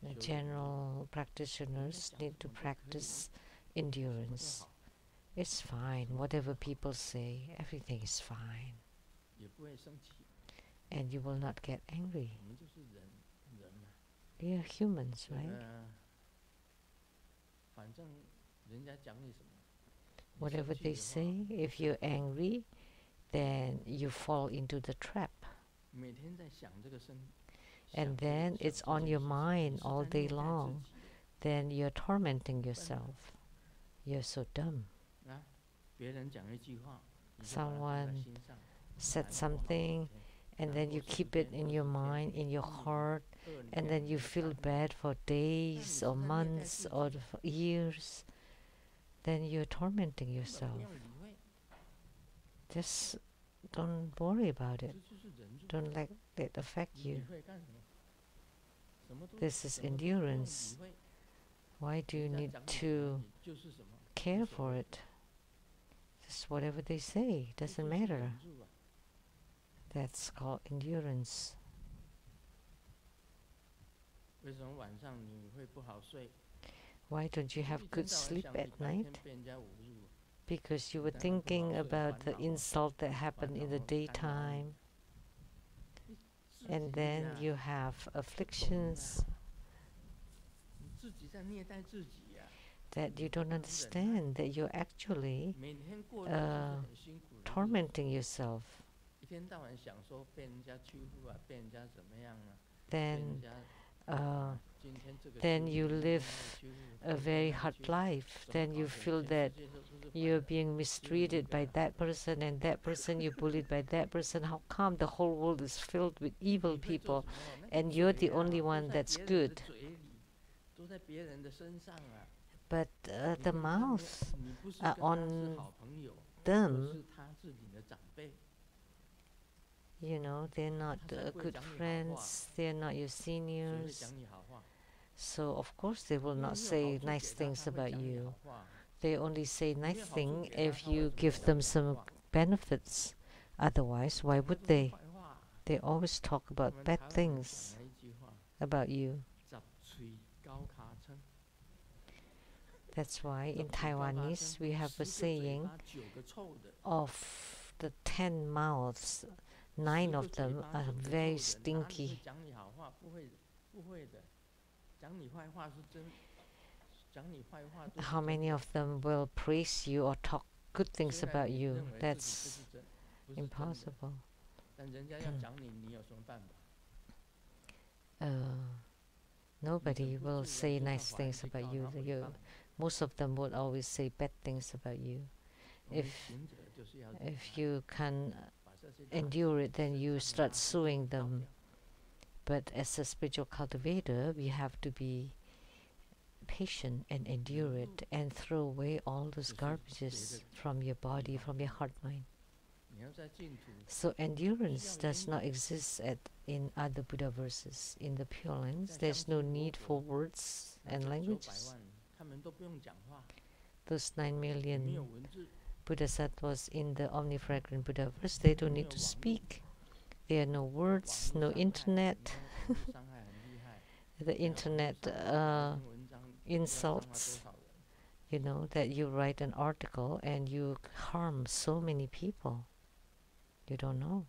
The general practitioners need to practice endurance. It's fine, whatever people say, everything is fine. And you will not get angry. We are humans, right? Whatever they say, if you're angry, then you fall into the trap. And then it's on your mind all day long. Then you're tormenting yourself. You're so dumb. Someone said something, and then you keep it in your mind, in your heart, and then you feel bad for days or months or years. Then you're tormenting yourself. Just don't worry about it. Don't let it affect you. This is endurance. Why do you need to care for it? Just whatever they say, doesn't matter. That's called endurance. Why don't you have good sleep at night? Because you were thinking about the insult that happened in the daytime, and then you have afflictions that you don't understand, that you're actually tormenting yourself. Then you live a very hard life. Then you feel that you're being mistreated by that person and that person, you're bullied by that person. How come the whole world is filled with evil people and you're the only one that's good? But the mouth on them, you know, they're not good friends, they're not your seniors. So of course they will not say nice things about you. They only say nice things if you give them some benefits. Otherwise, why would they? They always talk about bad things about you. That's why in Taiwanese we have a saying, of the 10 mouths, 9 of them are very stinky. How many of them will praise you or talk good things about you? That's impossible. Nobody will say nice things about you. Most of them would always say bad things about you. If you can endure it, then you start suing them. But as a spiritual cultivator, we have to be patient and endure it and throw away all those garbages from your body, from your heart mind. So endurance does not exist in other Buddha verses. In the Pure Lands, there's no need for words and languages. Those 9 million Bodhisattvas in the Omnifragrant Buddha verse, they don't need to speak. There are no words, no internet. The internet insults, you know, that you write an article and you harm so many people. You don't know.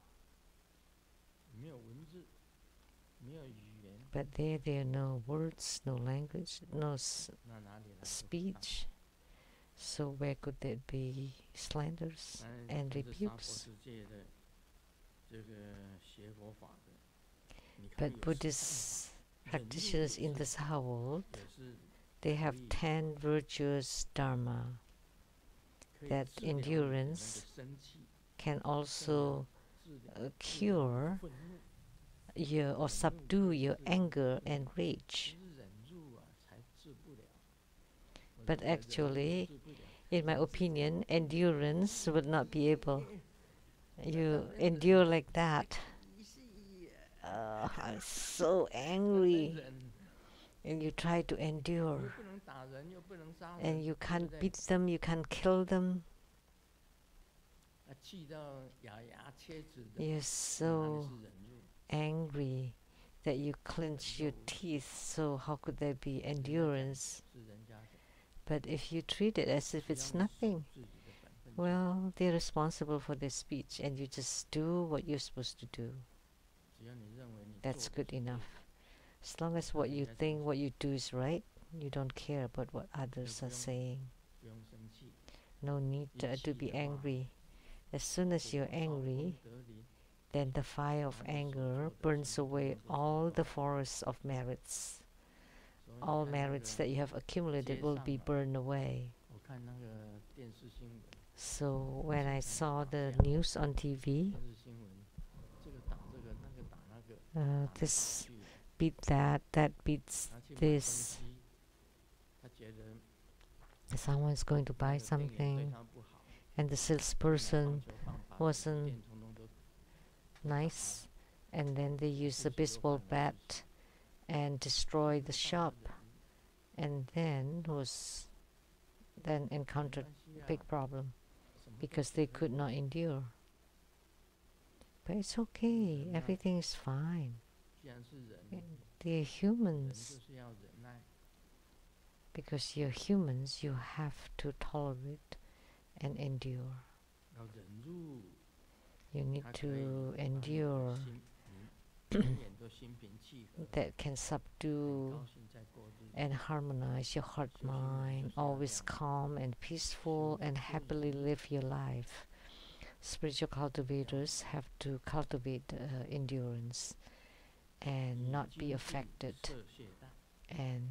But there are no words, no language, no speech. So where could there be slanders and rebukes? But Buddhist practitioners in this world, they have 10 virtuous Dharma. That endurance can also cure your or subdue your anger and rage. But actually, in my opinion, endurance would not be able. You endure like that. I'm so angry. And you try to endure. And you can't beat them, you can't kill them. You're so angry that you clench your teeth, so how could there be endurance? But if you treat it as if it's nothing, well, they're responsible for their speech, and you just do what you're supposed to do. That's good enough. As long as what you think, what you do is right, you don't care about what others are saying. No need to be angry. As soon as you're angry, then the fire of anger burns away all the forests of merits. All merits that you have accumulated will be burned away. So when I saw the news on TV, this beat that, that beats this. Someone's going to buy something, and the salesperson wasn't nice, and then they use a baseball bat and destroy the shop, and then encountered big problem because they could not endure. But it's okay, everything is fine. They're humans. Because you're humans, you have to tolerate and endure. You need to endure that can subdue and harmonize your heart mind, always calm and peaceful and happily live your life. Spiritual cultivators have to cultivate endurance and not be affected, and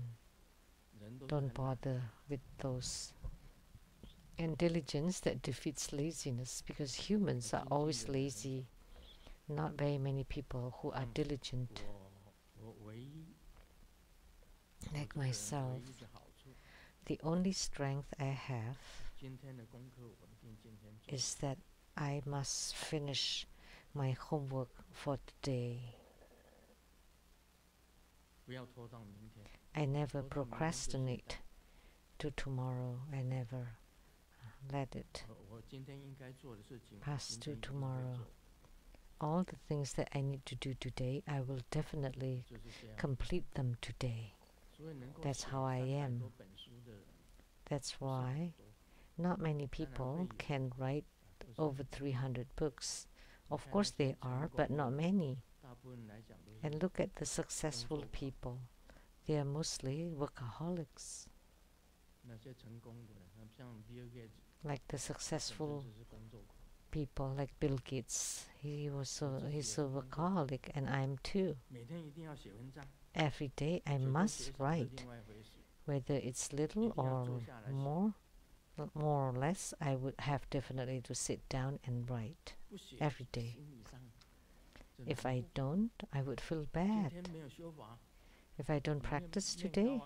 don't bother with those. And diligence that defeats laziness, because humans are always lazy. Not very many people who are diligent. Like myself, the only strength I have is that I must finish my homework for today. I never procrastinate to tomorrow. I never let it pass to tomorrow. All the things that I need to do today, I will definitely complete them today. That's how I am. That's why not many people can write over 300 books. Of course they are, but not many. And look at the successful people. They are mostly workaholics. Like the successful people like Bill Gates. He's a workaholic, and I'm too. Every day I must write. Whether it's little or more or less, I would have definitely to sit down and write every day. If I don't, I would feel bad. If I don't practice today,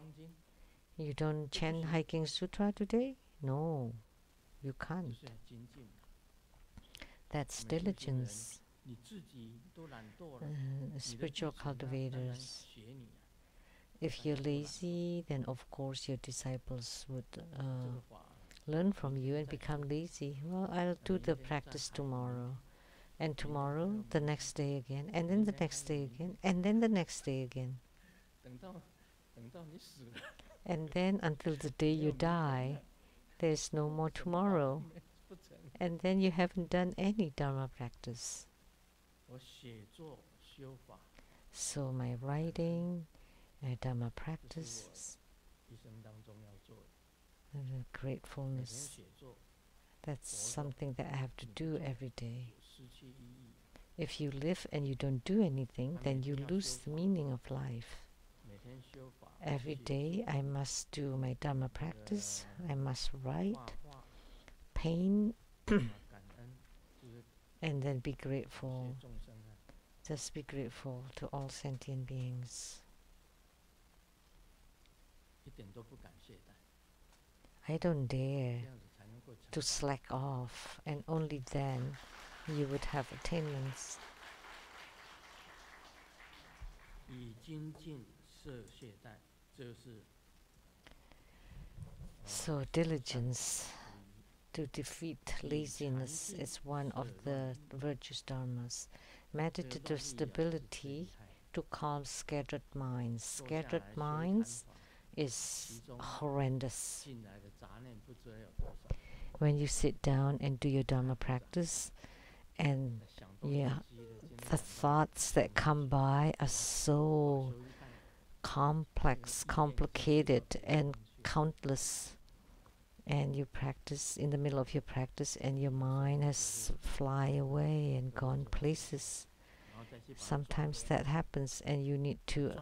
you don't chant Hiking Sutra today? No, you can't. That's diligence. Spiritual cultivators. If you're lazy, then of course your disciples would learn from you and become lazy. Well, I'll do the practice tomorrow. And tomorrow, the next day again, and then the next day again, and then the next day again. And then until the day you die, there's no more tomorrow. And then you haven't done any Dharma practice. So my writing, my Dharma practice, gratefulness, that's something that I have to do every day. If you live and you don't do anything, then you lose the meaning of life. Every day I must do my Dharma practice, I must write, paint, and then be grateful. Just be grateful to all sentient beings. I don't dare to slack off, and only then you would have attainments. So diligence to defeat laziness is one of the virtuous dharmas. Meditative stability to calm scattered minds. Scattered minds is horrendous. When you sit down and do your Dharma practice, and the thoughts that come by are so complex, complicated, and countless. And you practice in the middle of your practice, and your mind has fly away and gone places. Sometimes that happens, and you need to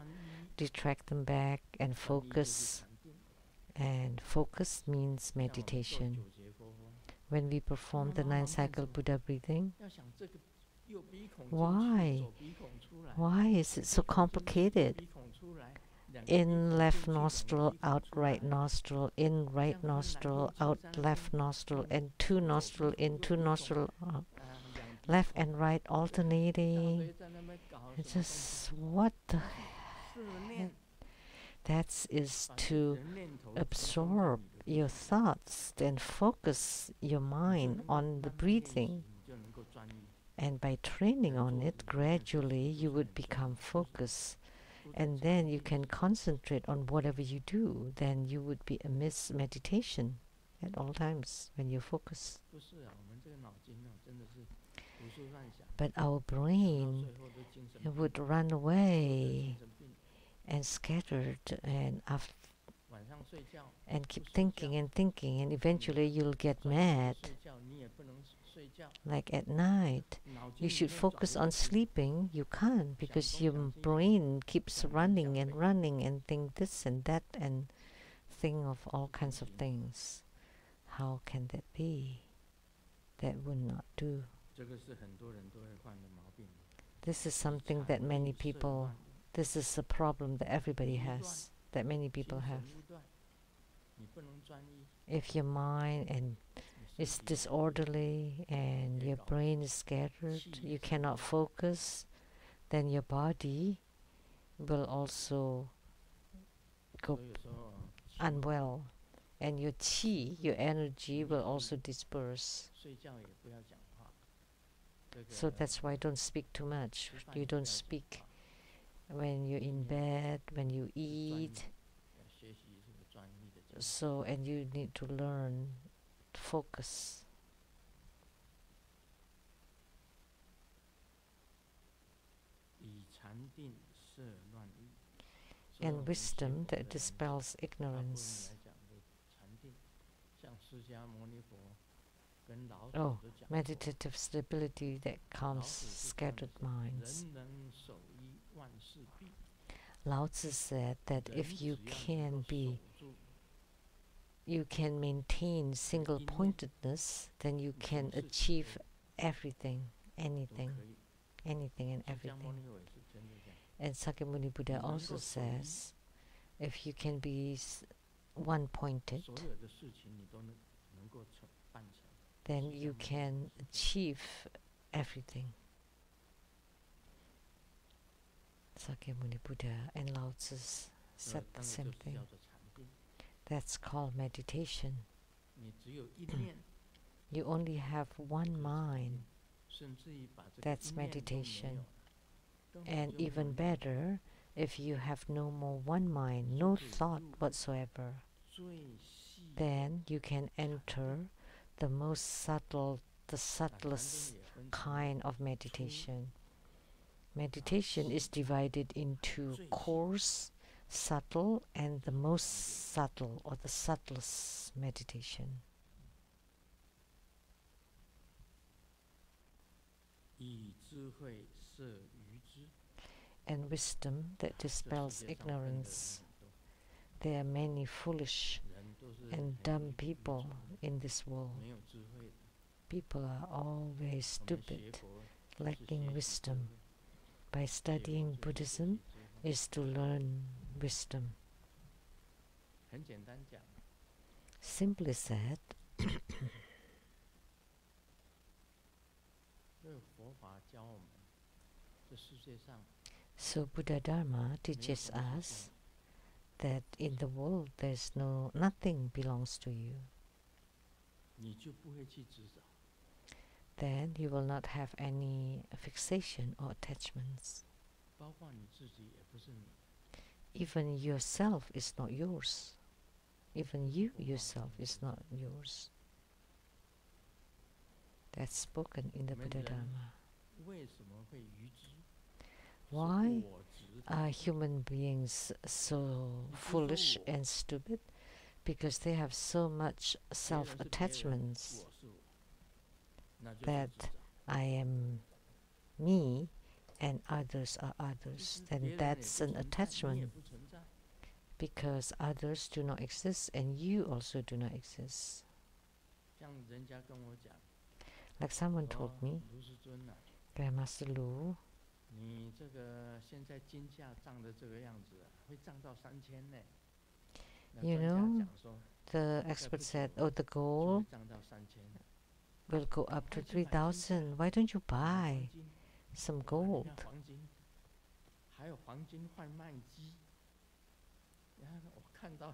detract them back and focus. And focus means meditation. When we perform the 9-cycle Buddha breathing, why is it so complicated? In left nostril, out right nostril, in right nostril, out left nostril, and two nostril in, two nostril out. Left and right alternating. It's just what the heck? That is to absorb your thoughts, then focus your mind on the breathing. And by training on it, gradually you would become focused. And then you can concentrate on whatever you do. Then you would be amidst meditation at all times when you focus. But our brain would run away and scattered and keep thinking and thinking, and eventually you'll get mad. Like at night, you should focus on sleeping. You can't, because your brain keeps running and running and think this and that and think of all kinds of things. How can that be? That would not do. This is something that many people, this is a problem that everybody has, that many people have. If your mind is disorderly and your brain is scattered, you cannot focus, then your body will also go unwell, and your qi, your energy, will also disperse. So that's why don't speak too much. You don't speak when you're in bed, when you eat. So, and you need to learn to focus. And wisdom that dispels ignorance. Oh, meditative stability that calms scattered minds. Lao Tzu said that if you can maintain single-pointedness, then you can achieve everything, anything and everything. And Sakyamuni Buddha also says, if you can be one-pointed, then you can achieve everything. Sakyamuni Buddha and Lao Tzu said the same thing. That's called meditation. You only have one mind. That's meditation. And even better, if you have no more one mind, no thought whatsoever, then you can enter the most subtle, the subtlest kind of meditation. Meditation is divided into coarse, subtle, and the most subtle, or the subtlest meditation. and wisdom that dispels ignorance. There are many foolish and dumb people in this world. People are all very stupid, lacking wisdom. By studying Buddhism is to learn wisdom. Simply said, so Buddhadharma teaches us that in the world there's nothing belongs to you. Then you will not have any fixation or attachments. Even yourself is not yours. Even you yourself is not yours. That's spoken in the Buddhadharma. Why are human beings so foolish and stupid? Because they have so much self-attachments that I am me and others are others. And that's an attachment, because others do not exist and you also do not exist. Like someone told me, Grandmaster Lu, you know, the expert said, oh, the gold will go up to 3,000. Why don't you buy some gold?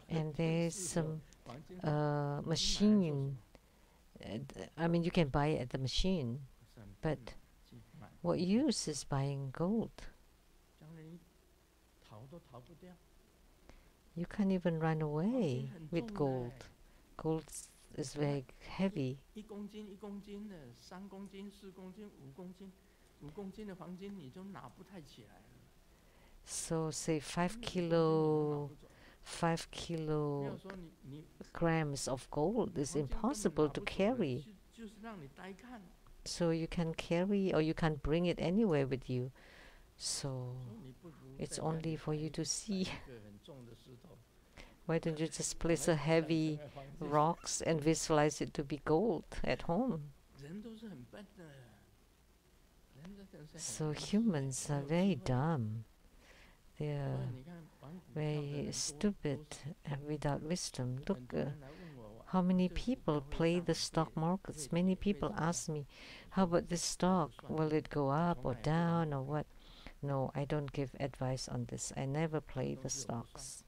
And there's some machine. I mean, you can buy it at the machine, but what use is buying gold? You can't even run away with gold. Gold is very heavy. So say 5 kilograms of gold is impossible to carry. So you can carry or you can't bring it anywhere with you. So it's only for you to see. Why don't you just place a heavy rocks and visualize it to be gold at home? So humans are very dumb. They are very stupid and without wisdom. Look, how many people play the stock markets? Many people ask me, how about this stock? Will it go up or down or what? No, I don't give advice on this. I never play the stocks.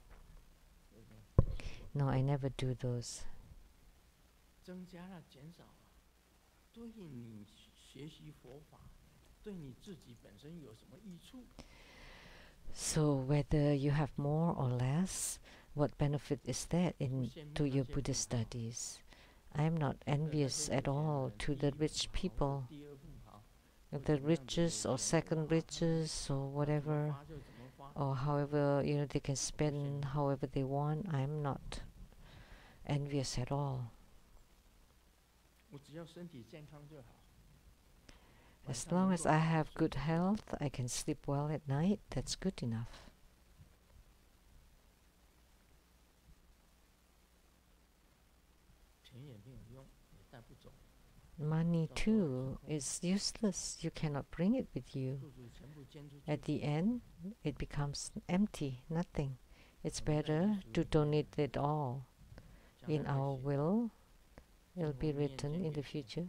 No, I never do those. So whether you have more or less, what benefit is that to your Buddhist studies? I am not envious at all to the rich people. The riches or second riches or whatever, or however, you know, they can spend however they want. I am not envious at all. As long as I have good health, I can sleep well at night, that's good enough. Money too is useless. You cannot bring it with you. At the end, it becomes empty, nothing. It's better to donate it all. In our will, it will be written in the future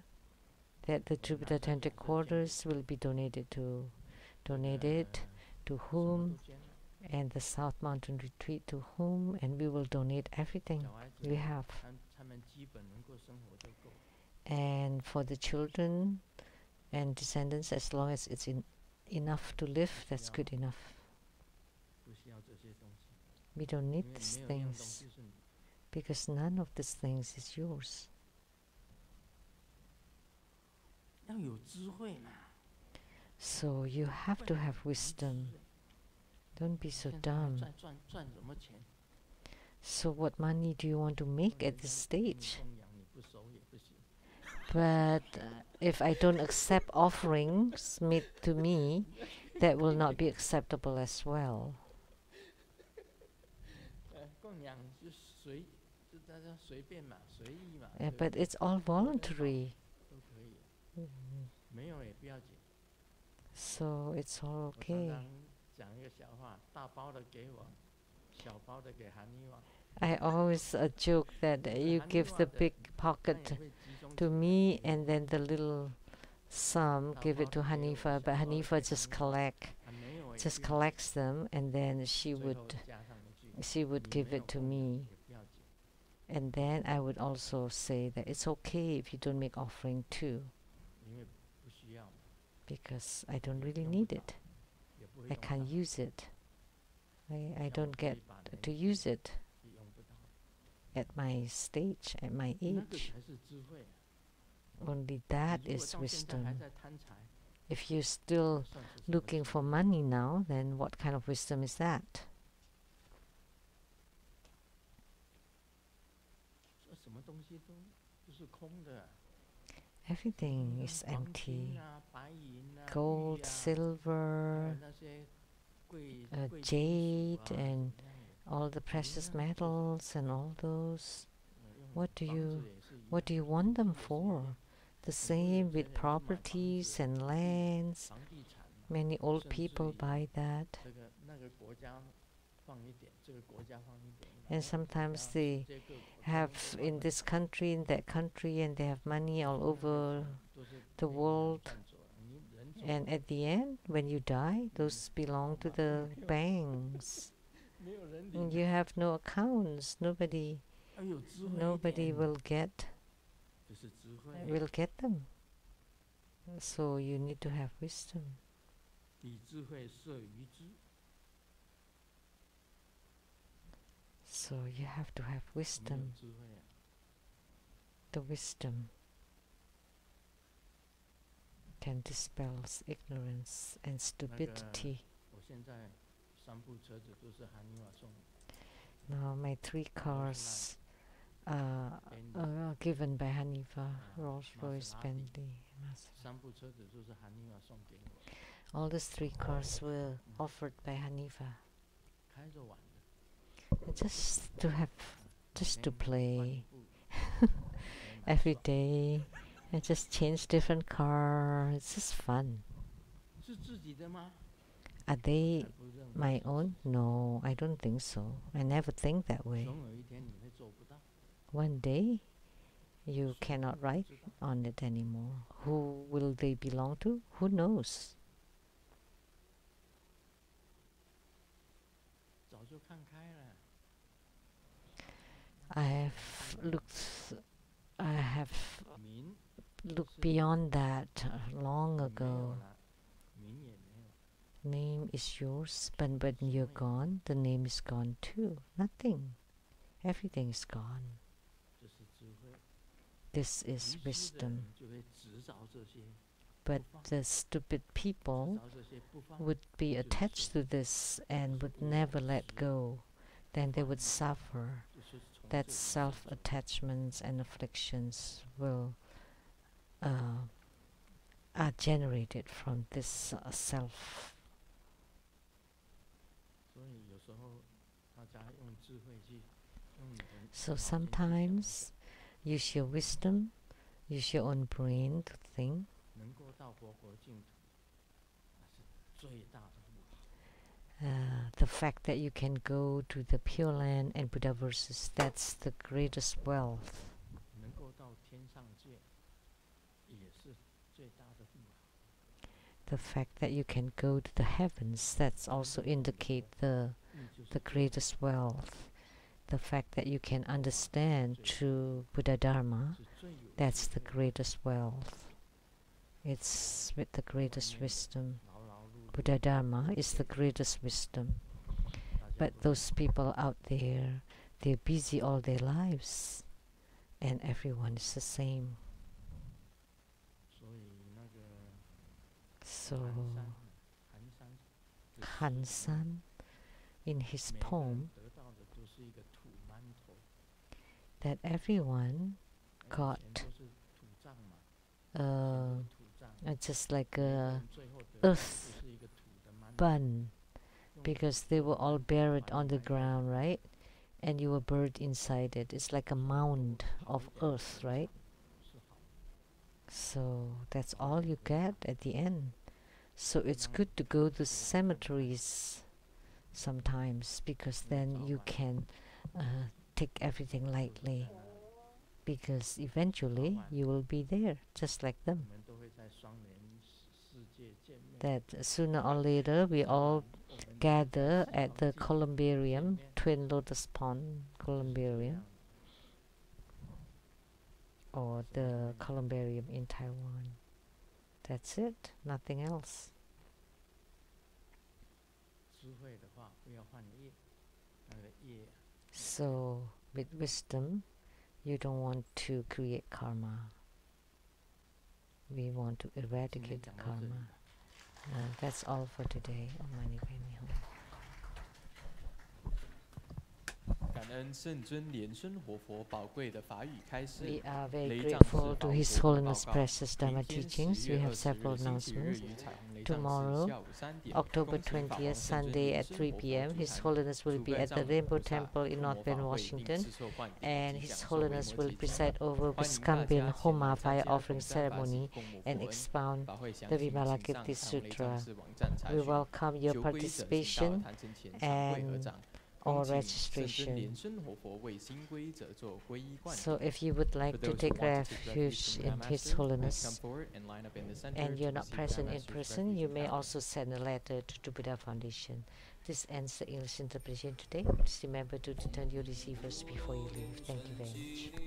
that the Jupiter Tantric quarters will be donated to whom, and the South Mountain Retreat to whom, and we will donate everything we have. And for the children and descendants, as long as it's enough to live, that's good enough. We don't need these things, because none of these things is yours. So you have to have wisdom. Don't be so dumb. So what money do you want to make at this stage? But if I don't accept offerings made to me, that will not be acceptable as well. 供养就随，就大家随便嘛，随意嘛。But it's all voluntary. 都可以，没有也不要紧。 So it's all 我常 okay. 常讲一个小话，大包的给我，小包的给韩尼瓦。 I always joke that you give the big pocket to me and then the little sum give it to Hanifa, but Hanifa just collects them and then she would give it to me. And then I would also say that it's okay if you don't make offering too, because I don't really need it. I can't use it. I don't get to use it at my stage, at my age. Only that is wisdom. If you're still looking for money now, then what kind of wisdom is that? Everything is empty. Gold, silver, jade, and all the precious metals and all those. What do you want them for? The same with properties and lands. Many old people buy that. And sometimes they have in this country, in that country, and they have money all over the world. And at the end, when you die, those belong to the banks. And you have no accounts. Nobody will get them. So you need to have wisdom. So you have to have wisdom. The wisdom can dispel ignorance and stupidity. Now my 3 cars are given by Hanifa, Rolls-Royce, Bentley. All these 3 cars were offered by Hanifa. Just to play every day and just change different cars. It's just fun. Are they my own? No, I don't think so. I never think that way. One day you cannot write on it anymore. Who will they belong to? Who knows? I have looked beyond that long ago. Name is yours, but when you're gone, the name is gone too. Nothing. Everything is gone. This is wisdom. But the stupid people would be attached to this and would never let go. Then they would suffer. That self-attachments and afflictions are generated from this self. So sometimes use your wisdom, use your own brain to think. The fact that you can go to the Pure Land and Buddha verses, that's the greatest wealth. The fact that you can go to the heavens, that's also indicate the greatest wealth. The fact that you can understand true Buddhadharma, that's the greatest wealth. It's with the greatest wisdom. Buddhadharma is the greatest wisdom. But those people out there, they're busy all their lives, and everyone is the same. So, Han San, in his poem, that everyone got just like a earth bun, because they were all buried on the ground, right? And you were buried inside it. It's like a mound of earth, right? So that's all you get at the end. So it's good to go to cemeteries sometimes, because then you can take everything lightly, because eventually you will be there just like them. That sooner or later we all gather at the columbarium, Twin Lotus Pond columbarium, or the columbarium in Taiwan. That's it, nothing else. So with wisdom, you don't want to create karma. We want to eradicate the karma. That's all for today. Om Mani Padme Hum. 感恩圣尊莲生活佛宝贵的法语开示。 We are very 雷藏 grateful 寺 to 宝 His 佛 Holiness 报告 Precious Dharma 明天 teachings. 10 We 月 have 20 several 日星期日 announcements. 于彩虹雷藏寺 Tomorrow, 下午3点， October 恭请法 20th, 王圣尊 Sunday 莲 at 生 3 活佛 p.m. 主 His 坛 Holiness will 主 be 盖 at 藏 the 普 Rainbow 萨 Temple in 护摩 North 法 Bend, 会定 Washington, 持受灌顶 and 及 His 讲授维 Holiness 摩 will 诘经。 preside over 欢 with 迎大 Skambin 家前 Homa 来参 fire 加 offering 同山法喜 ceremony 共摩 and 佛恩。 expound 法会详 the 情请上 Vimalakirti 彩虹雷藏 Sutra. 寺网站查 We 询。 welcome your 求规者请到 participation 坛城前常会合 and 掌。 or 恭请圣尊 registration. 莲生活佛为新规者做皈依灌顶。 So if you would For like to those who take want to take refuge refuge in from His Grandmaster, please come Holiness forward and line up in the center and to you're not receive present in Grandmaster's person, refuge you in may heaven. also send a letter to the Buddha Foundation. This ends the English interpretation today. Please remember to turn your receivers before you leave. Thank you very much. “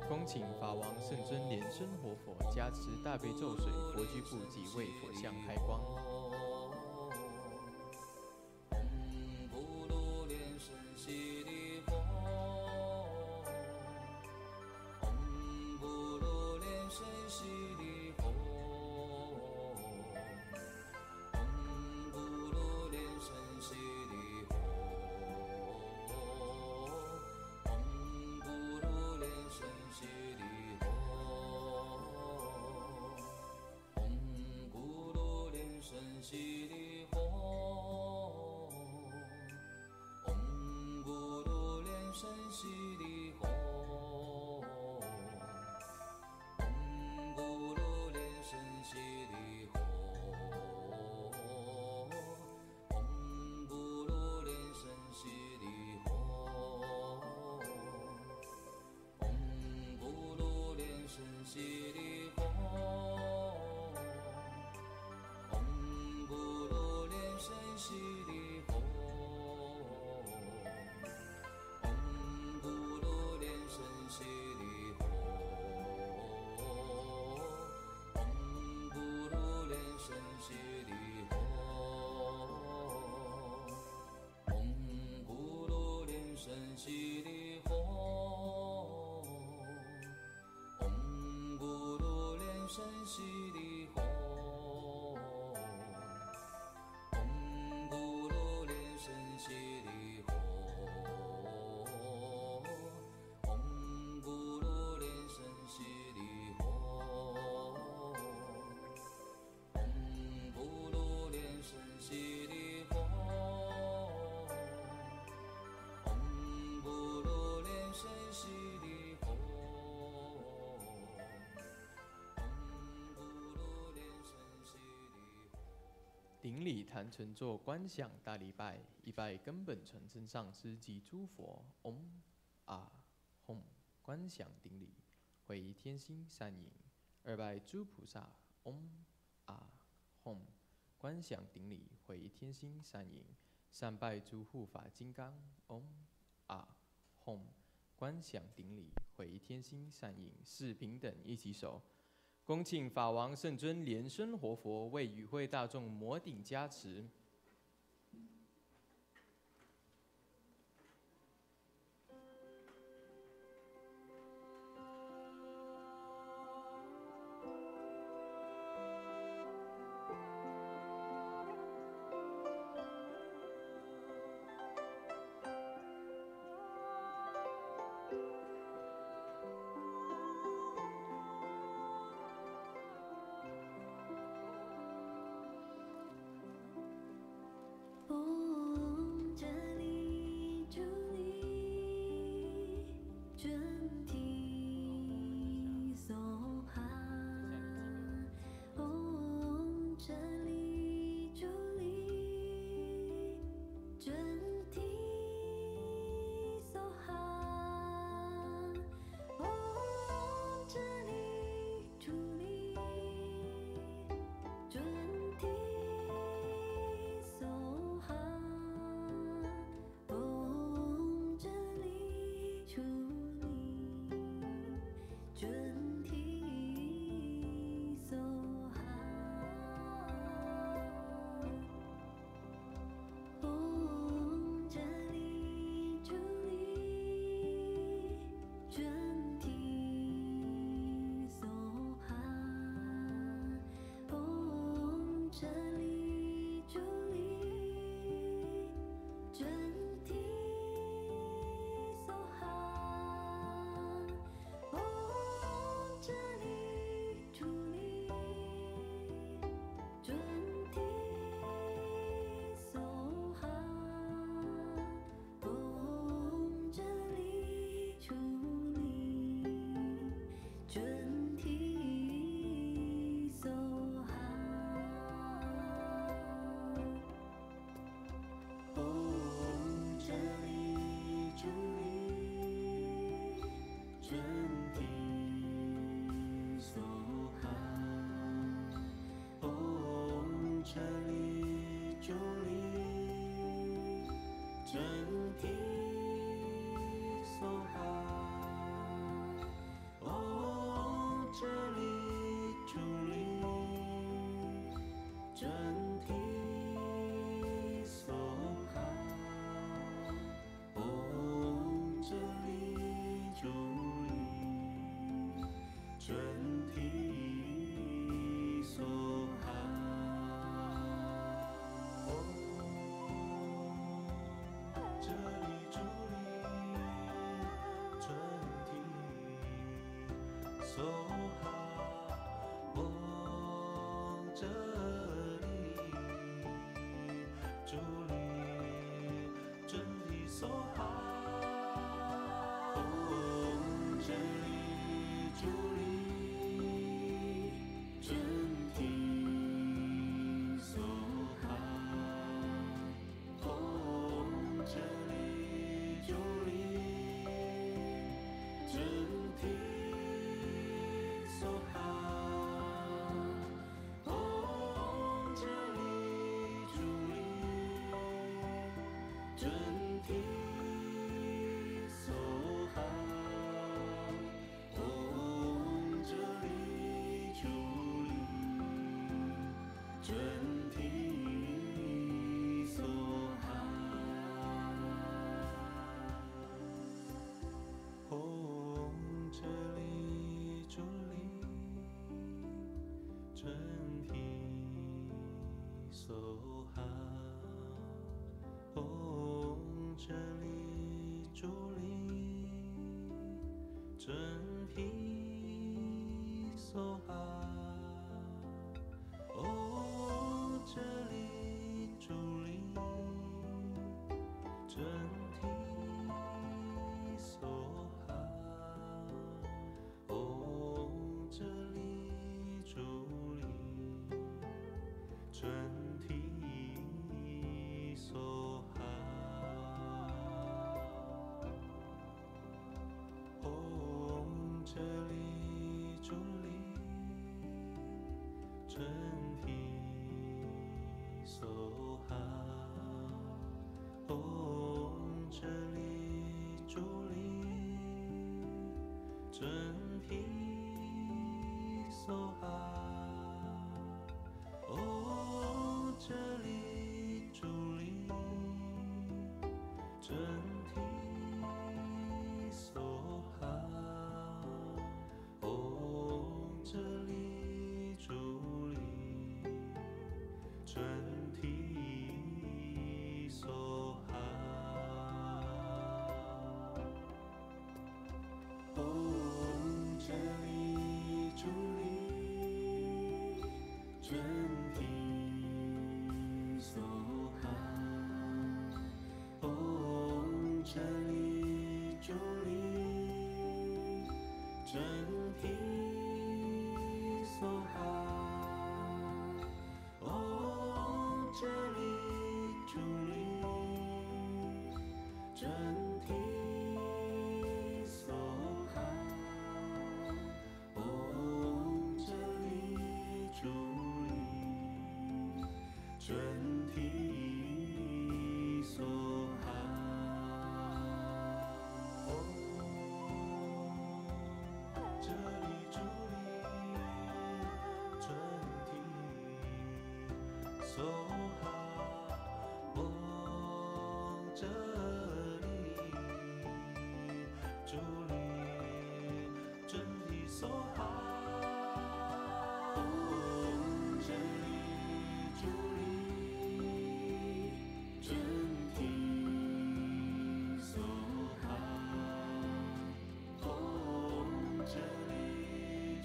恭请法王圣尊莲生活佛加持大悲咒水佛居部及为佛像开光。西里吽。悉利吽，唵咕噜连声悉利吽，唵咕噜连声悉利吽，唵咕噜连声悉利吽，唵咕噜连声悉利吽，唵咕噜连声悉利吽，唵咕噜连声悉利吽，唵咕噜连声悉利吽，唵咕噜连声悉利吽。顶礼坛城座观想大礼拜，一拜根本传真上师及诸佛。唵啊吽，观想顶礼，会以天心善引。二拜诸菩萨。唵啊吽，观想顶礼，会以天心善引。三拜诸护法金刚。唵啊吽，观想顶礼，会以天心善引。四平等一起手。恭请法王圣尊莲生活佛为与会大众摩顶加持。真谛梭哈，唵哲利主利真毗梭哈，唵哲利主利真毗梭哈，唵哲利主利真毗梭哈，唵哲利主利真毗梭哈，唵哲利主利真毗梭哈，唵哲利主利真毗梭哈，唵哲利主利真毗梭哈，唵哲利主利真毗梭哈，唵哲利主利真毗梭哈，唵哲利主利真毗梭哈，唵哲利主利真毗梭哈，唵哲利主利真毗梭哈，唵哲利主利真毗梭哈，唵哲利主利真毗梭哈，唵哲利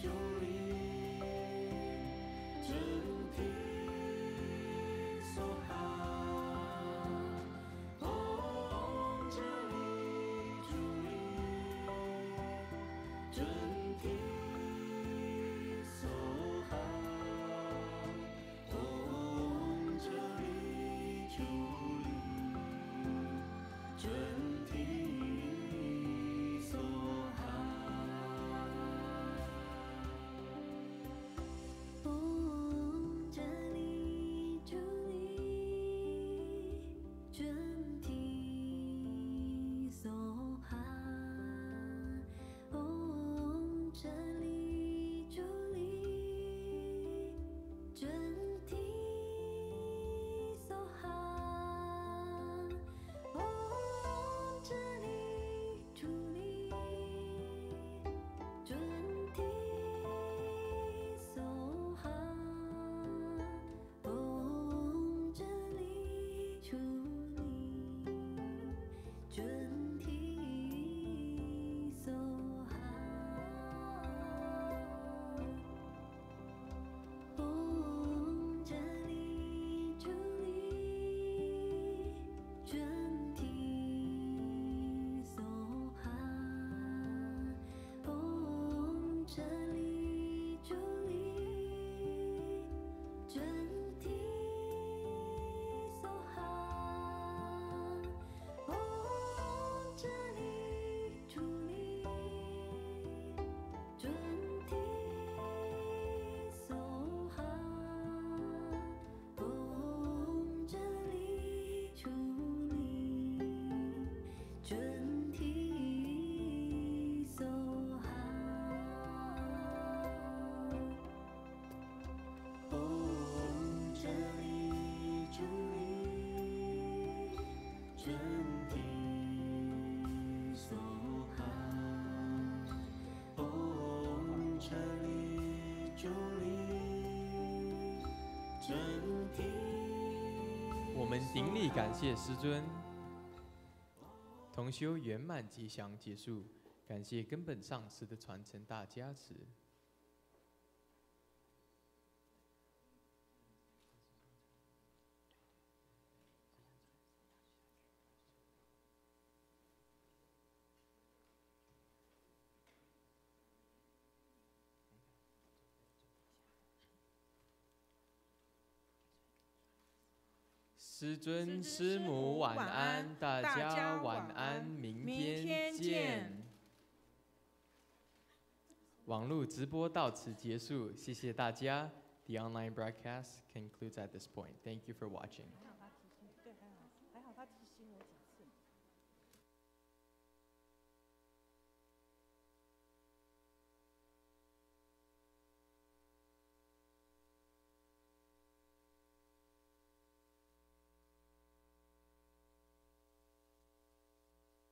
主利真毗梭哈，唵哲利主利真毗梭哈，唵哲利主利真毗梭哈，唵哲利主利们顶礼感谢师尊。同修圆满吉祥结束，感谢根本上师的传承大加持。师尊、师母晚安，大家晚安，明天见。网络直播到此结束，谢谢大家。The online broadcast concludes at this point. Thank you for watching.